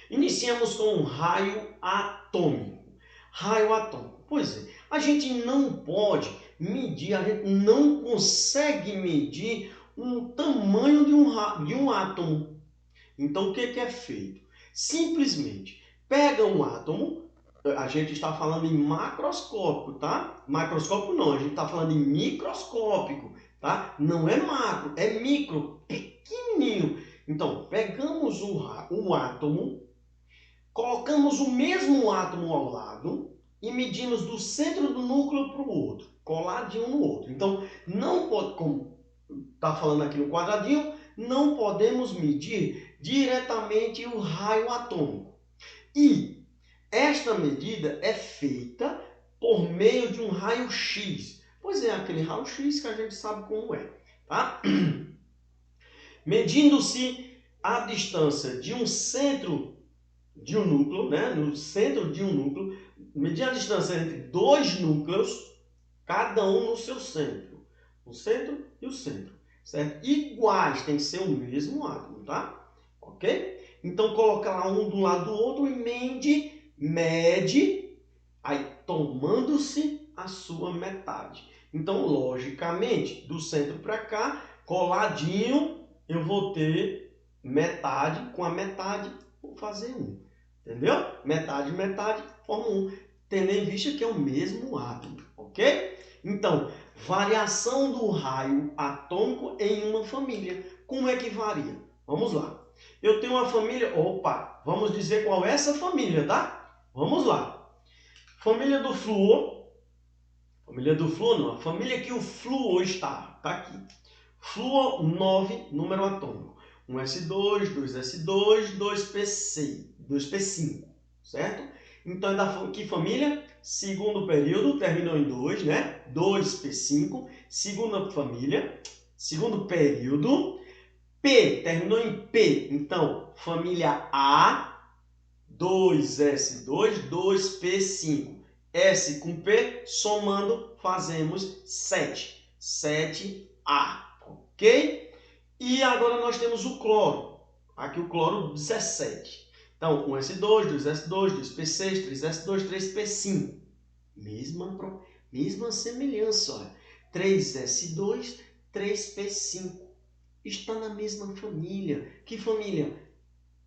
Iniciamos com um raio atômico. Raio atômico. Pois é, a gente não pode medir, a gente não consegue medir o tamanho de um átomo. Então, o que é feito? Simplesmente pega um átomo, a gente está falando em macroscópico, tá? Macroscópico não, a gente está falando em microscópico, tá? Não é macro, é micro, pequenininho. Então, pegamos um átomo, colocamos o mesmo átomo ao lado e medimos do centro do núcleo para o outro, coladinho um no outro. Então, não pode, como está falando aqui no quadradinho, não podemos medir diretamente o raio atômico. E esta medida é feita por meio de um raio-x. Pois é, aquele raio-x que a gente sabe como é, tá? Medindo-se a distância de um centro de um núcleo, né? No centro de um núcleo, medir a distância entre dois núcleos, cada um no seu centro. O centro e o centro, certo? Iguais, tem que ser o mesmo átomo, tá? Ok? Então, coloca lá um do lado do outro e mede, aí tomando-se a sua metade. Então, logicamente, do centro para cá, coladinho, eu vou ter metade com a metade, vou fazer 1. Entendeu? Metade, metade, forma 1. Tendo em vista que é o mesmo átomo, ok? Então, variação do raio atômico em uma família. Como é que varia? Vamos lá. Eu tenho uma família... Opa! Vamos dizer qual é essa família, tá? Vamos lá. Família do flúor. Família do flúor não. A família que o flúor está. Tá aqui. Flúor 9, número atômico. 1s2, 2s2, 2p5. Certo? Então, é da que família? Segundo período, terminou em 2, né? 2p5. Segunda família, segundo período. P, terminou em P. Então, família A, 2s2, 2p5. S com P, somando, fazemos 7. 7A, ok? E agora nós temos o cloro. Aqui o cloro 17. Então, 1s2, 2s2, 2p6, 3s2, 3p5. Mesma semelhança. Olha. 3s2, 3p5. Está na mesma família. Que família?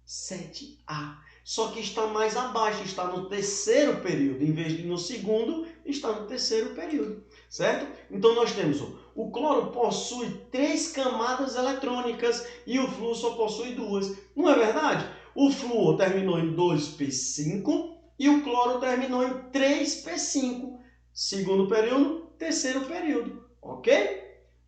7A. Só que está mais abaixo, está no terceiro período. Em vez de no segundo, está no terceiro período. Certo? Então, nós temos o cloro possui 3 camadas eletrônicas e o flúor só possui 2. Não é verdade? O flúor terminou em 2p5 e o cloro terminou em 3p5. Segundo período, terceiro período. Ok?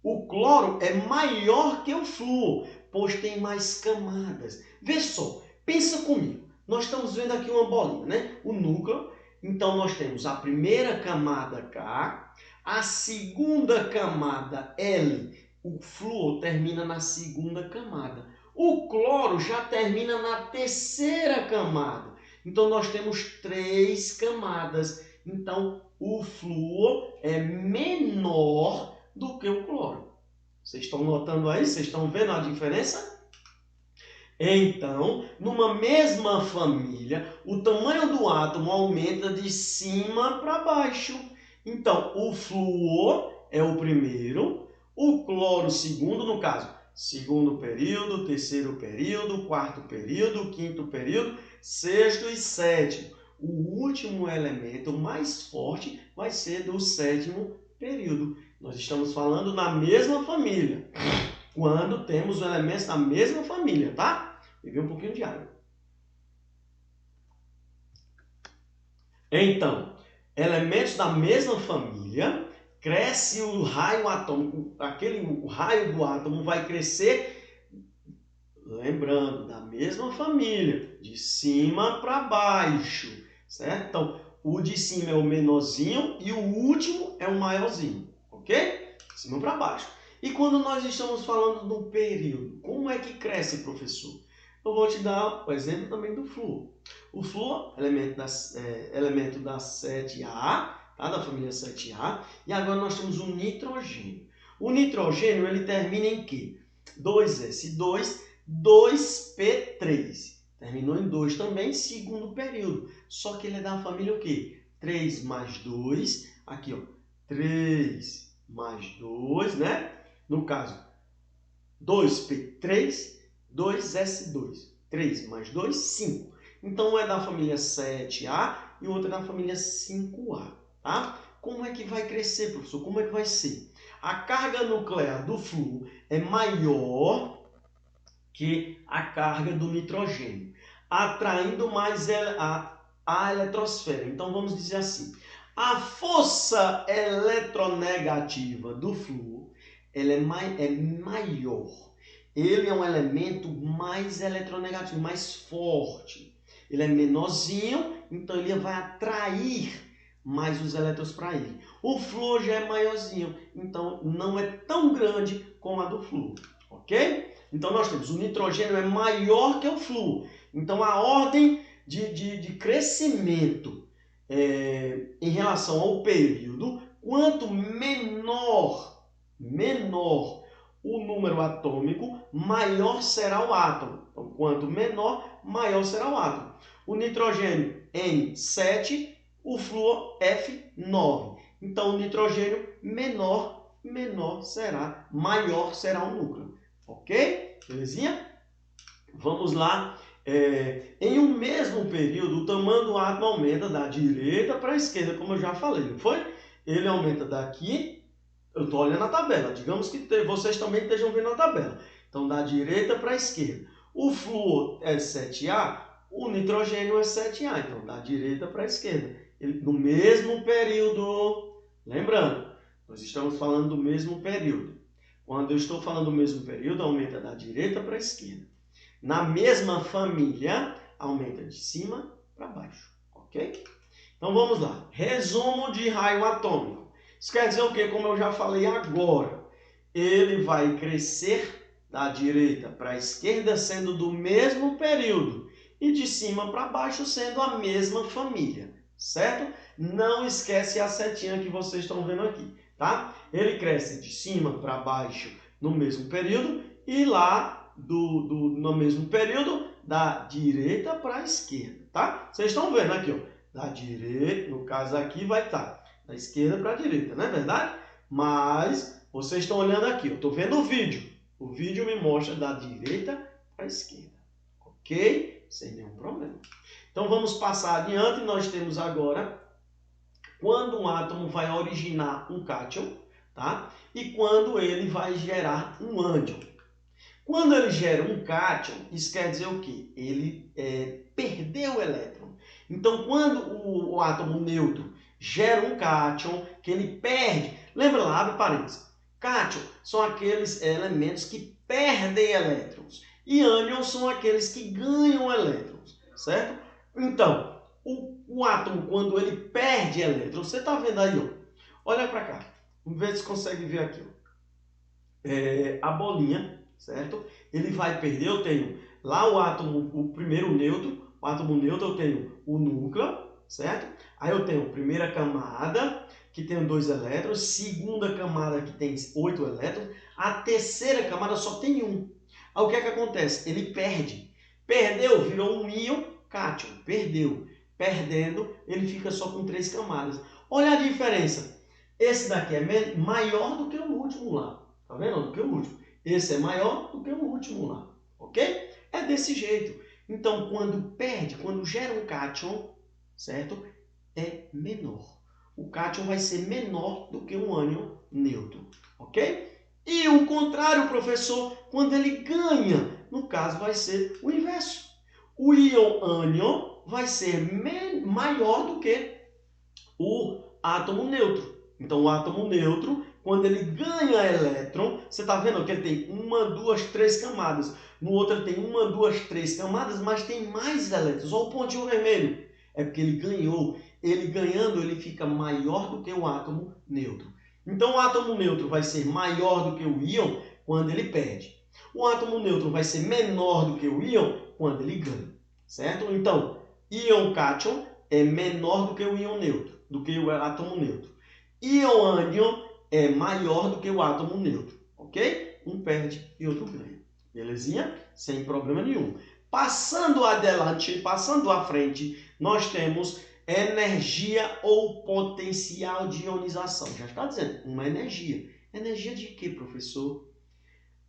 O cloro é maior que o flúor, pois tem mais camadas. Vê só, pensa comigo. Nós estamos vendo aqui uma bolinha, né? O núcleo. Então, nós temos a primeira camada K, a segunda camada L. O flúor termina na segunda camada. O cloro já termina na terceira camada. Então, nós temos 3 camadas. Então, o flúor é menor do que o cloro. Vocês estão notando aí? Vocês estão vendo a diferença? Então, numa mesma família, o tamanho do átomo aumenta de cima para baixo. Então, o flúor é o primeiro, o cloro o segundo, no caso, segundo período, terceiro período, quarto período, quinto período, sexto e sétimo. O último elemento mais forte vai ser do sétimo período. Nós estamos falando na mesma família. Quando temos os elementos da mesma família, tá? Bebi um pouquinho de água. Então, elementos da mesma família, cresce o raio atômico, o raio do átomo vai crescer, lembrando, da mesma família, de cima para baixo, certo? Então, o de cima é o menorzinho e o último é o maiorzinho, ok? De cima para baixo. E quando nós estamos falando do período, como é que cresce, professor? Eu vou te dar o exemplo também do flúor. O flúor, elemento da 7A, tá? Da família 7A. E agora nós temos o nitrogênio. O nitrogênio ele termina em quê? 2s2, 2p3. Terminou em 2 também, segundo período. Só que ele é da família o quê? 3 mais 2. Aqui, ó. 3 mais 2, né? No caso, 2p3, 2s2. 3 mais 2, 5. Então, um é da família 7A e o outro é da família 5A. Tá? Como é que vai crescer, professor? Como é que vai ser? A carga nuclear do flúor é maior que a carga do nitrogênio, atraindo mais a eletrosfera. Então, vamos dizer assim, a força eletronegativa do flúor ela é maior. Ele é um elemento mais eletronegativo, mais forte. Ele é menorzinho, então ele vai atrair mais os elétrons para ele. O flúor já é maiorzinho, então não é tão grande como a do flúor, ok? Então nós temos o nitrogênio é maior que o flúor. Então a ordem de crescimento em relação ao período, quanto menor o número atômico, maior será o átomo. Então, quanto menor, maior será o átomo. O nitrogênio N7, o flúor F9. Então, o nitrogênio maior será o núcleo. Ok? Belezinha? Vamos lá. Em um mesmo período, o tamanho do átomo aumenta da direita para a esquerda, como eu já falei, não foi? Ele aumenta daqui, eu estou olhando a tabela, digamos que vocês também estejam vendo a tabela. Então, da direita para a esquerda. O flúor é 7A, o nitrogênio é 7A, então da direita para a esquerda. No mesmo período, lembrando, nós estamos falando do mesmo período. Quando eu estou falando do mesmo período, aumenta da direita para a esquerda. Na mesma família, aumenta de cima para baixo, ok? Então vamos lá. Resumo de raio atômico. Isso quer dizer o quê? Como eu já falei agora, ele vai crescer da direita para a esquerda sendo do mesmo período e de cima para baixo sendo a mesma família, certo? Não esquece a setinha que vocês estão vendo aqui, tá? Ele cresce de cima para baixo no mesmo período e lá no mesmo período, da direita para a esquerda, tá? Vocês estão vendo aqui, ó, da direita, no caso aqui vai estar da esquerda para a direita, não é verdade? Mas vocês estão olhando aqui, eu estou vendo o vídeo me mostra da direita para a esquerda, ok? Sem nenhum problema. Então vamos passar adiante, nós temos agora quando um átomo vai originar um cátion, tá? E quando ele vai gerar um ânion. Quando ele gera um cátion, isso quer dizer o quê? Ele perdeu o elétron. Então, quando o átomo neutro gera um cátion, que ele perde... Lembra lá, abre parênteses. Cátion são aqueles elementos que perdem elétrons. E ânions são aqueles que ganham elétrons, certo? Então, o átomo, quando ele perde elétrons, você está vendo aí, ó. Olha para cá. Vamos ver se consegue ver aqui, ó. A bolinha, certo? Ele vai perder, eu tenho lá o átomo, o primeiro neutro, o átomo neutro eu tenho o núcleo, certo? Aí eu tenho a primeira camada, que tem 2 elétrons, segunda camada que tem 8 elétrons, a terceira camada só tem 1. Aí o que é que acontece? Ele perde. Perdeu, virou um íon cátion, perdeu. Perdendo, ele fica só com 3 camadas. Olha a diferença. Esse daqui é maior do que o último lá. Tá vendo? Do que o último. Esse é maior do que o último lá. Ok? É desse jeito. Então, quando perde, quando gera um cátion, certo? É menor. O cátion vai ser menor do que um ânion neutro. Ok? E o contrário, professor, quando ele ganha, no caso vai ser o inverso. O íon ânion vai ser maior do que o átomo neutro. Então, o átomo neutro, quando ele ganha elétron, você está vendo que ele tem 1, 2, 3 camadas. No outro ele tem 1, 2, 3 camadas, mas tem mais elétrons. Olha o pontinho vermelho. É porque ele ganhou. Ele ganhando, ele fica maior do que o átomo neutro. Então, o átomo neutro vai ser maior do que o íon quando ele perde. O átomo neutro vai ser menor do que o íon quando ele ganha. Certo? Então, íon cátion é menor do que o íon neutro, do que o átomo neutro. Íon ânion é maior do que o átomo neutro, ok? Um perde e outro ganha. Belezinha? Sem problema nenhum. Passando adiante, passando à frente, nós temos energia ou potencial de ionização. Já está dizendo, uma energia. Energia de quê, professor?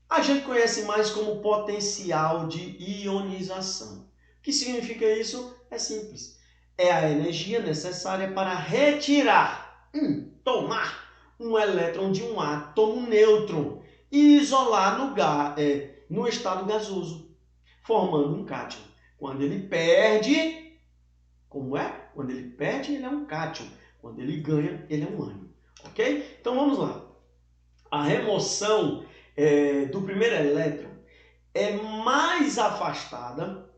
A gente conhece mais como potencial de ionização. O que significa isso? É simples. É a energia necessária para retirar, tomar um elétron de um átomo neutro e isolar no estado gasoso, formando um cátion. Quando ele perde, como é? Quando ele perde, ele é um cátion. Quando ele ganha, ele é um ânion. Ok? Então vamos lá. A remoção do primeiro elétron é mais afastada,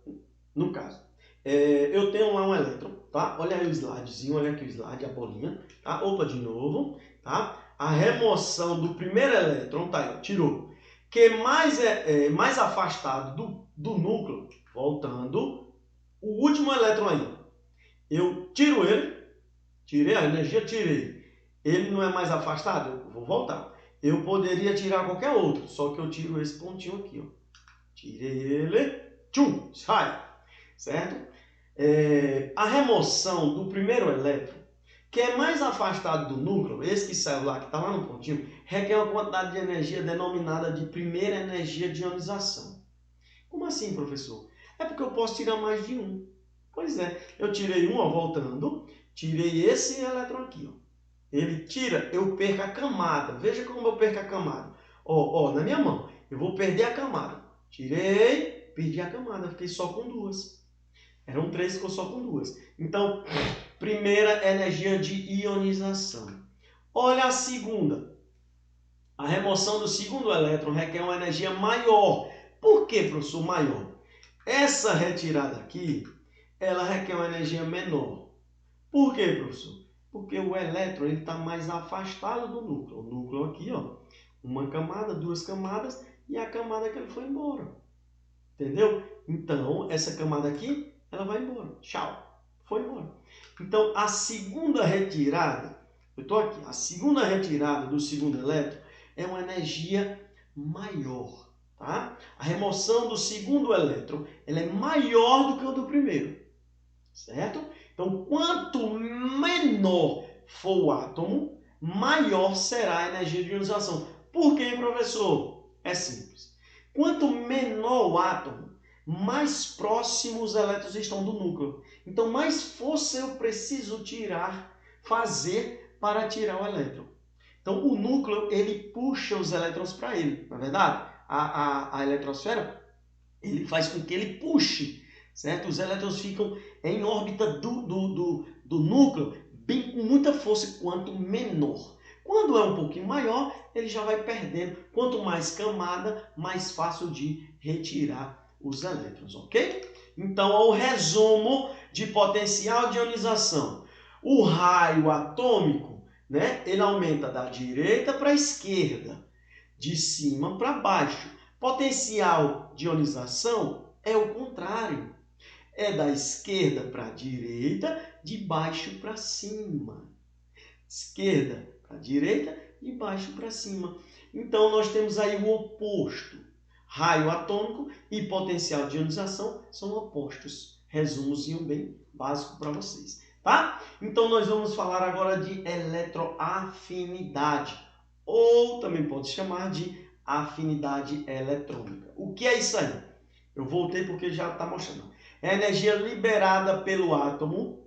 no caso. Eu tenho lá um elétron, tá? Olha aí o slidezinho, olha aqui o slide, a bolinha, tá? Opa, de novo, tá? A remoção do primeiro elétron, tá aí, tirou. Que mais afastado do núcleo, voltando, o último elétron aí, eu tiro ele, tirei a energia, tirei. Ele não é mais afastado? Eu vou voltar. Eu poderia tirar qualquer outro, só que eu tiro esse pontinho aqui, ó. Tirei ele, tchum, sai, certo? A remoção do primeiro elétron, que é mais afastado do núcleo, esse que saiu lá, que está lá no pontinho, requer uma quantidade de energia denominada de primeira energia de ionização. Como assim, professor? É porque eu posso tirar mais de um. Pois é, eu tirei um, ó, voltando, tirei esse elétron aqui, ó. Ele tira, eu perco a camada. Veja como eu perco a camada. Ó, na minha mão, eu vou perder a camada. Tirei, perdi a camada, fiquei só com duas. Eram três, ficou só com duas. Então, primeira energia de ionização. Olha a segunda. A remoção do segundo elétron requer uma energia maior. Por que, professor, maior? Essa retirada aqui, ela requer uma energia menor. Por quê, professor? Porque o elétron está mais afastado do núcleo. O núcleo aqui, ó, uma camada, duas camadas e a camada que ele foi embora. Entendeu? Então, essa camada aqui, ela vai embora. Tchau. Foi embora. Então, a segunda retirada, eu estou aqui, a segunda retirada do segundo elétron é uma energia maior. Tá? A remoção do segundo elétron ela é maior do que o do primeiro. Certo? Então, quanto menor for o átomo, maior será a energia de ionização. Por quê, professor? É simples. Quanto menor o átomo, mais próximos os elétrons estão do núcleo. Então, mais força eu preciso fazer para tirar o elétron. Então, o núcleo, ele puxa os elétrons para ele, não é verdade? A eletrosfera, ele faz com que ele puxe, certo? Os elétrons ficam em órbita do núcleo, bem com muita força, quanto menor. Quando é um pouquinho maior, ele já vai perdendo. Quanto mais camada, mais fácil de retirar os elétrons, ok? Então, o resumo de potencial de ionização. O raio atômico, né, ele aumenta da direita para a esquerda, de cima para baixo. Potencial de ionização é o contrário. É da esquerda para a direita, de baixo para cima. Esquerda para a direita, de baixo para cima. Então, nós temos aí o oposto. Raio atômico e potencial de ionização são opostos. Resumozinho bem básico para vocês. Tá? Então, nós vamos falar agora de eletroafinidade, ou também pode chamar de afinidade eletrônica. O que é isso aí? Eu voltei porque já está mostrando. É a energia liberada pelo átomo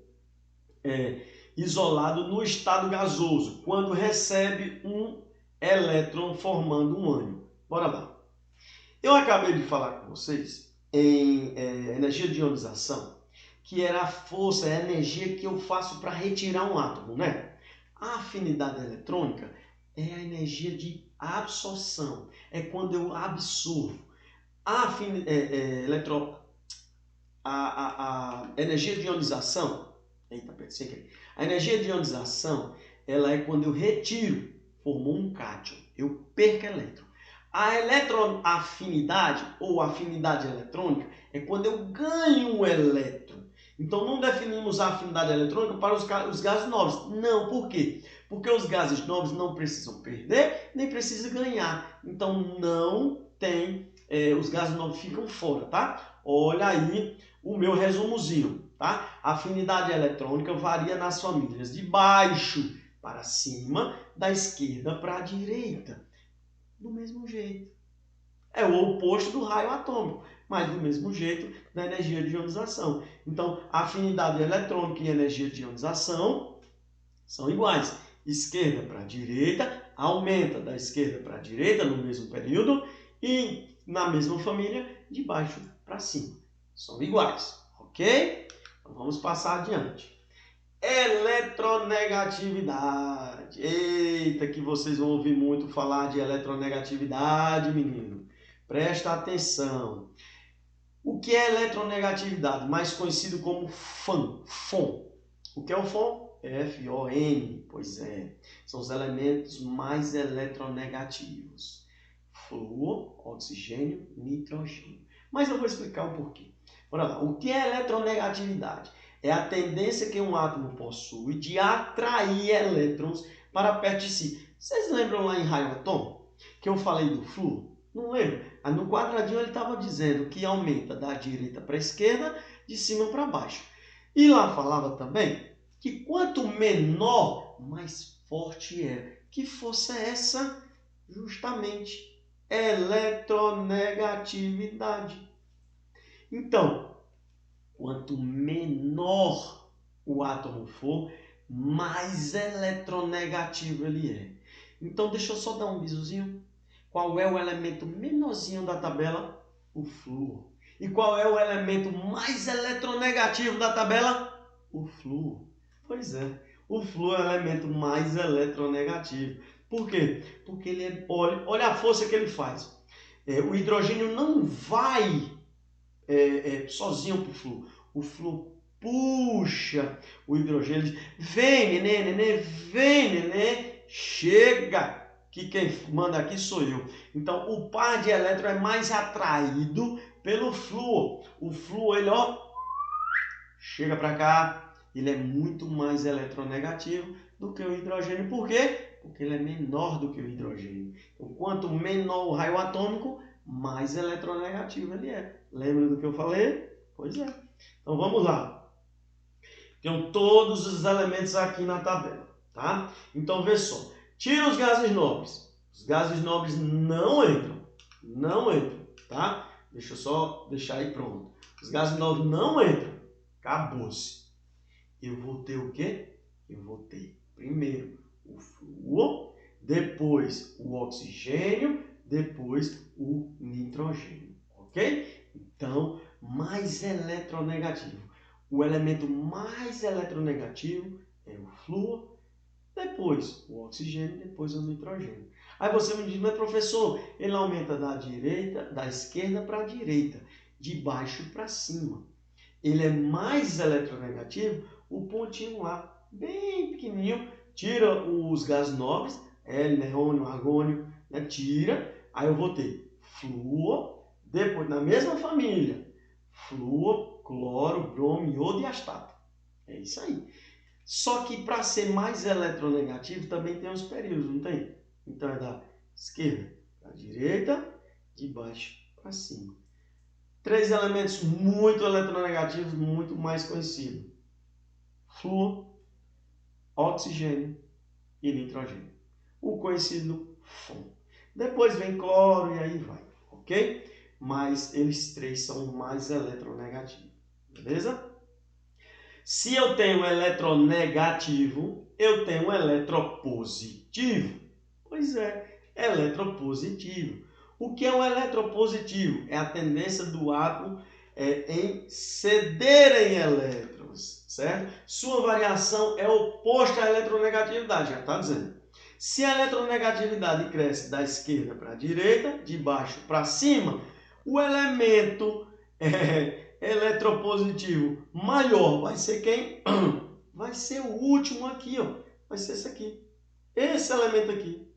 isolado no estado gasoso, quando recebe um elétron formando um ânion. Bora lá. Eu acabei de falar com vocês em energia de ionização, que era a força, a energia que eu faço para retirar um átomo, né? A afinidade eletrônica é a energia de absorção, é quando eu absorvo. A energia de ionização, a energia de ionização, ela é quando eu retiro, formou um cátion, eu perco elétron. A eletroafinidade ou afinidade eletrônica é quando eu ganho um elétron. Então não definimos a afinidade eletrônica para os gases nobres. Não, por quê? Porque os gases nobres não precisam perder, nem precisam ganhar. Então não tem, os gases nobres ficam fora, tá? Olha aí o meu resumozinho, tá? A afinidade eletrônica varia nas famílias de baixo para cima, da esquerda para a direita. Do mesmo jeito. É o oposto do raio atômico, mas do mesmo jeito da energia de ionização. Então, a afinidade eletrônica e energia de ionização são iguais. Esquerda para direita, aumenta da esquerda para a direita no mesmo período e na mesma família, de baixo para cima. São iguais, ok? Então, vamos passar adiante. Eletronegatividade. Eita, que vocês vão ouvir muito falar de eletronegatividade, menino. Presta atenção. O que é eletronegatividade? Mais conhecido como FON. O que é o FON? F-O-N. Pois é. São os elementos mais eletronegativos. Flúor, oxigênio, nitrogênio. Mas eu vou explicar o porquê. Bora lá. O que é eletronegatividade? É a tendência que um átomo possui de atrair elétrons para perto de si. Vocês lembram lá em raio atômico que eu falei do flúor? Não lembro? No quadradinho ele estava dizendo que aumenta da direita para a esquerda, de cima para baixo. E lá falava também que quanto menor, mais forte é. Que força é essa? Justamente eletronegatividade. Então, quanto menor o átomo for, mais eletronegativo ele é. Então, deixa eu só dar um bizuzinho. Qual é o elemento menorzinho da tabela? O flúor. E qual é o elemento mais eletronegativo da tabela? O flúor. Pois é, o flúor é o elemento mais eletronegativo. Por quê? Porque ele é, olha a força que ele faz. O hidrogênio não vai sozinho para o flúor. O flúor puxa o hidrogênio. Ele diz, vem, neném, vem, neném, chega, que quem manda aqui sou eu. Então, o par de elétrons é mais atraído pelo flúor. O flúor, ele, chega para cá, ele é muito mais eletronegativo do que o hidrogênio. Por quê? Porque ele é menor do que o hidrogênio. Então, quanto menor o raio atômico, mais eletronegativo ele é. Lembra do que eu falei? Pois é. Então, vamos lá. Tem todos os elementos aqui na tabela, tá? Então, vê só. Tira os gases nobres. Os gases nobres não entram. Não entram, tá? Deixa eu só deixar aí pronto. Os gases nobres não entram. Acabou-se. Eu vou ter o quê? Eu vou ter primeiro o flúor, depois o oxigênio, depois o nitrogênio, ok? Então, mais eletronegativo. O elemento mais eletronegativo é o flúor, depois o oxigênio, depois o nitrogênio. Aí você me diz, mas professor, ele aumenta da esquerda para a direita, de baixo para cima. Ele é mais eletronegativo, o pontinho lá, bem pequenininho, tira os gases nobres, hélio, neônio, argônio, né? Tira, aí eu vou ter flúor, depois na mesma família, flúor, cloro, bromo, iodo e astato. É isso aí. Só que para ser mais eletronegativo também tem os períodos, não tem? Então é da esquerda para a direita, de baixo para cima. 3 elementos muito eletronegativos, muito mais conhecidos. Flúor, oxigênio e nitrogênio. O conhecido FON. Depois vem cloro e aí vai, ok? Mas eles 3 são mais eletronegativos, beleza? Se eu tenho eletronegativo, eu tenho eletropositivo. Pois é, eletropositivo. O que é um eletropositivo? É a tendência do átomo em cederem elétrons, certo? Sua variação é oposta à eletronegatividade, já está dizendo. Se a eletronegatividade cresce da esquerda para a direita, de baixo para cima, o elemento eletropositivo maior vai ser quem? Vai ser o último aqui, ó. Vai ser esse aqui. Esse elemento aqui.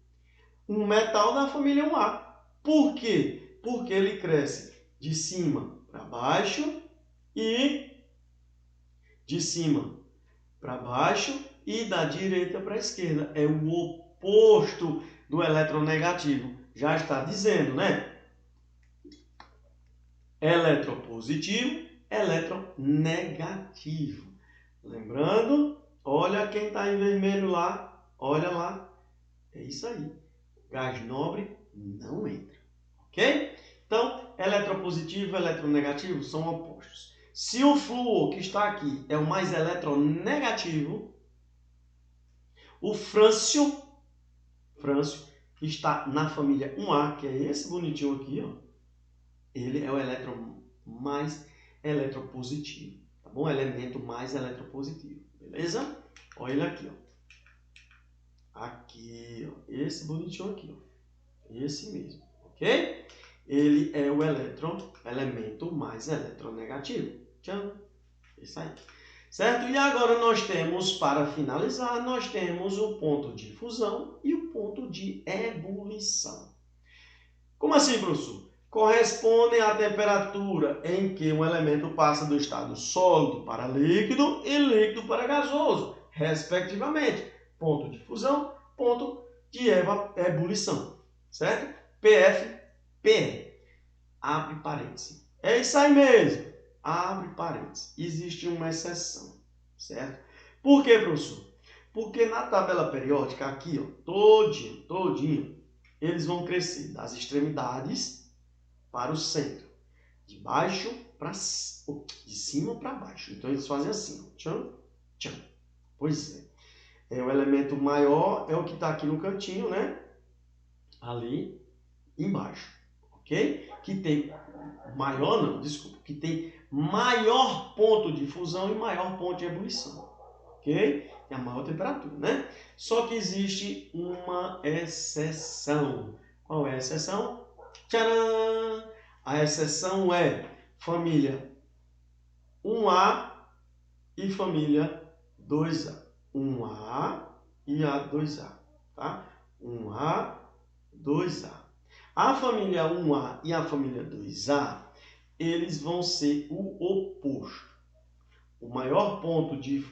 Um metal da família 1A. Por quê? Porque ele cresce de cima para baixo e de cima para baixo e da direita para a esquerda. É o oposto do eletronegativo. Já está dizendo, né? Eletropositivo, eletronegativo. Lembrando, olha quem está em vermelho lá, olha lá. É isso aí. Gás nobre não entra, ok? Então, eletropositivo e eletronegativo são opostos. Se o flúor que está aqui é o mais eletronegativo, o frâncio, que está na família 1A, que é esse bonitinho aqui, ó, ele é o elétron mais eletropositivo, tá bom? Elemento mais eletropositivo, beleza? Olha ele aqui, ó. Aqui, ó, esse bonitinho aqui, ó. Esse mesmo, ok? Ele é o elemento mais eletronegativo. Tchau! Isso aí. Certo? E agora nós temos, para finalizar, nós temos o ponto de fusão e o ponto de ebulição. Como assim, professor? correspondem à temperatura em que um elemento passa do estado sólido para líquido e líquido para gasoso, respectivamente. Ponto de fusão, ponto de ebulição, certo? PF, PR. Abre parênteses. É isso aí mesmo. Abre parênteses. Existe uma exceção, certo? Por quê, professor? Porque na tabela periódica, aqui, ó, todinho, eles vão crescer das extremidades para o centro. De baixo para de cima para baixo. Então eles fazem assim, ó. Tchan, tchan. Pois é. O elemento maior é o que está aqui no cantinho, né? Ali embaixo, ok? Que tem maior, não, desculpa, que tem maior ponto de fusão e maior ponto de ebulição, ok? Tem a maior temperatura, né? Só que existe uma exceção. Qual é a exceção? Tcharam! A exceção é família 1A e família 2A. 1A e A2A, tá? 1A, 2A. A família 1A e a família 2A, eles vão ser o oposto. O maior ponto de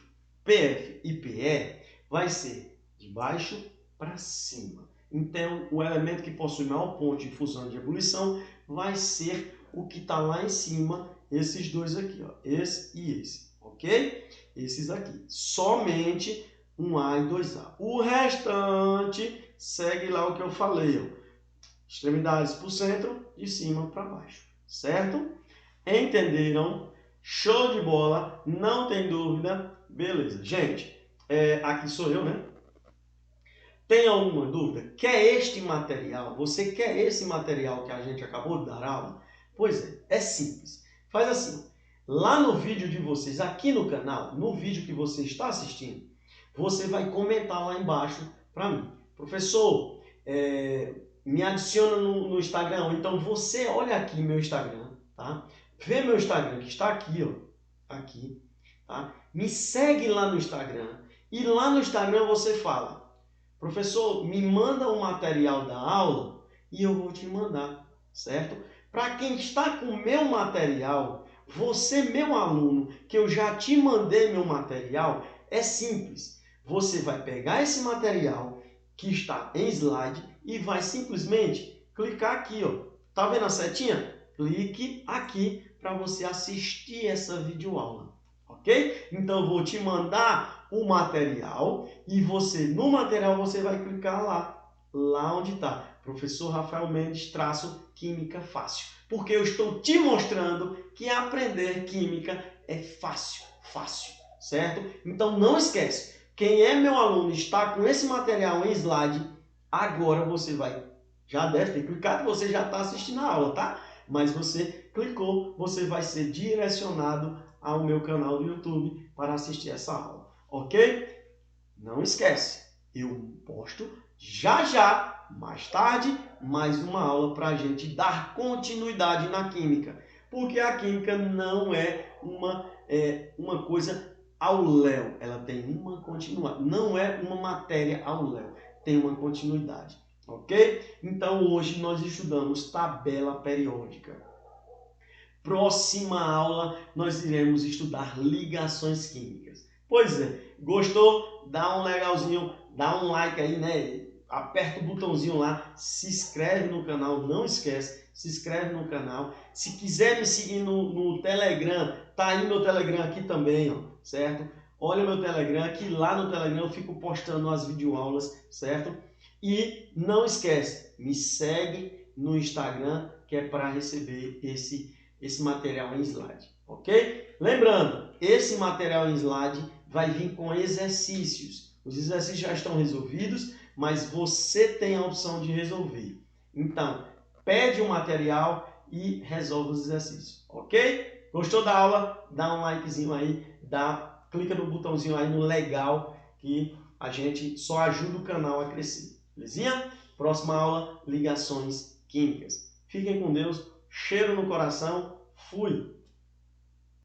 PF e PE vai ser de baixo para cima. Então, o elemento que possui maior ponto de fusão e de ebulição vai ser o que está lá em cima, esses dois aqui, ó, esse e esse, ok? Esses aqui, somente 1A e 2A. O restante segue lá o que eu falei, ó. Extremidades para o centro, de cima para baixo, certo? Entenderam? Show de bola, não tem dúvida? Beleza. Gente, aqui sou eu, né? Tem alguma dúvida? Quer este material? Você quer esse material que a gente acabou de dar aula? Pois é simples. Faz assim, lá no vídeo de vocês, aqui no canal, no vídeo que você está assistindo, você vai comentar lá embaixo para mim. Professor, me adiciona no Instagram, ou então você olha aqui meu Instagram, tá? Vê meu Instagram, que está aqui, ó, aqui, tá? Me segue lá no Instagram, e lá no Instagram você fala, professor, me manda o material da aula e eu vou te mandar, certo? Para quem está com o meu material, você, meu aluno, que eu já te mandei meu material, é simples. Você vai pegar esse material que está em slide e vai simplesmente clicar aqui, ó. Tá vendo a setinha? Clique aqui para você assistir essa videoaula, ok? Então eu vou te mandar o material e você, no material, você vai clicar lá onde está, Professor Rafael Mendes, Química Fácil. Porque eu estou te mostrando que aprender Química é fácil, certo? Então não esquece, quem é meu aluno está com esse material em slide, agora você vai, já deve ter clicado, você já está assistindo a aula, tá? Mas você clicou, você vai ser direcionado ao meu canal do YouTube para assistir essa aula, ok? Não esquece, eu posto já, mais tarde, mais uma aula para a gente dar continuidade na química. Porque a química não é uma coisa ao léu, ela tem uma continuidade. Não é uma matéria ao léu, tem uma continuidade, ok? Então hoje nós estudamos tabela periódica. Próxima aula nós iremos estudar ligações químicas. Pois é, gostou? Dá um legalzinho, dá um like aí, né? Aperta o botãozinho lá, se inscreve no canal, não esquece, se inscreve no canal. Se quiser me seguir no Telegram, tá aí meu Telegram aqui também, ó, certo? Olha o meu Telegram, que lá no Telegram eu fico postando as videoaulas, certo? E não esquece, me segue no Instagram, que é para receber esse material em slide, ok? Lembrando, esse material em slide vai vir com exercícios. Os exercícios já estão resolvidos, mas você tem a opção de resolver. Então, pede o material e resolve os exercícios, ok? Gostou da aula? Dá um likezinho aí, clica no botãozinho aí no legal, que a gente só ajuda o canal a crescer. Belezinha? Próxima aula, ligações químicas. Fiquem com Deus, cheiro no coração, fui!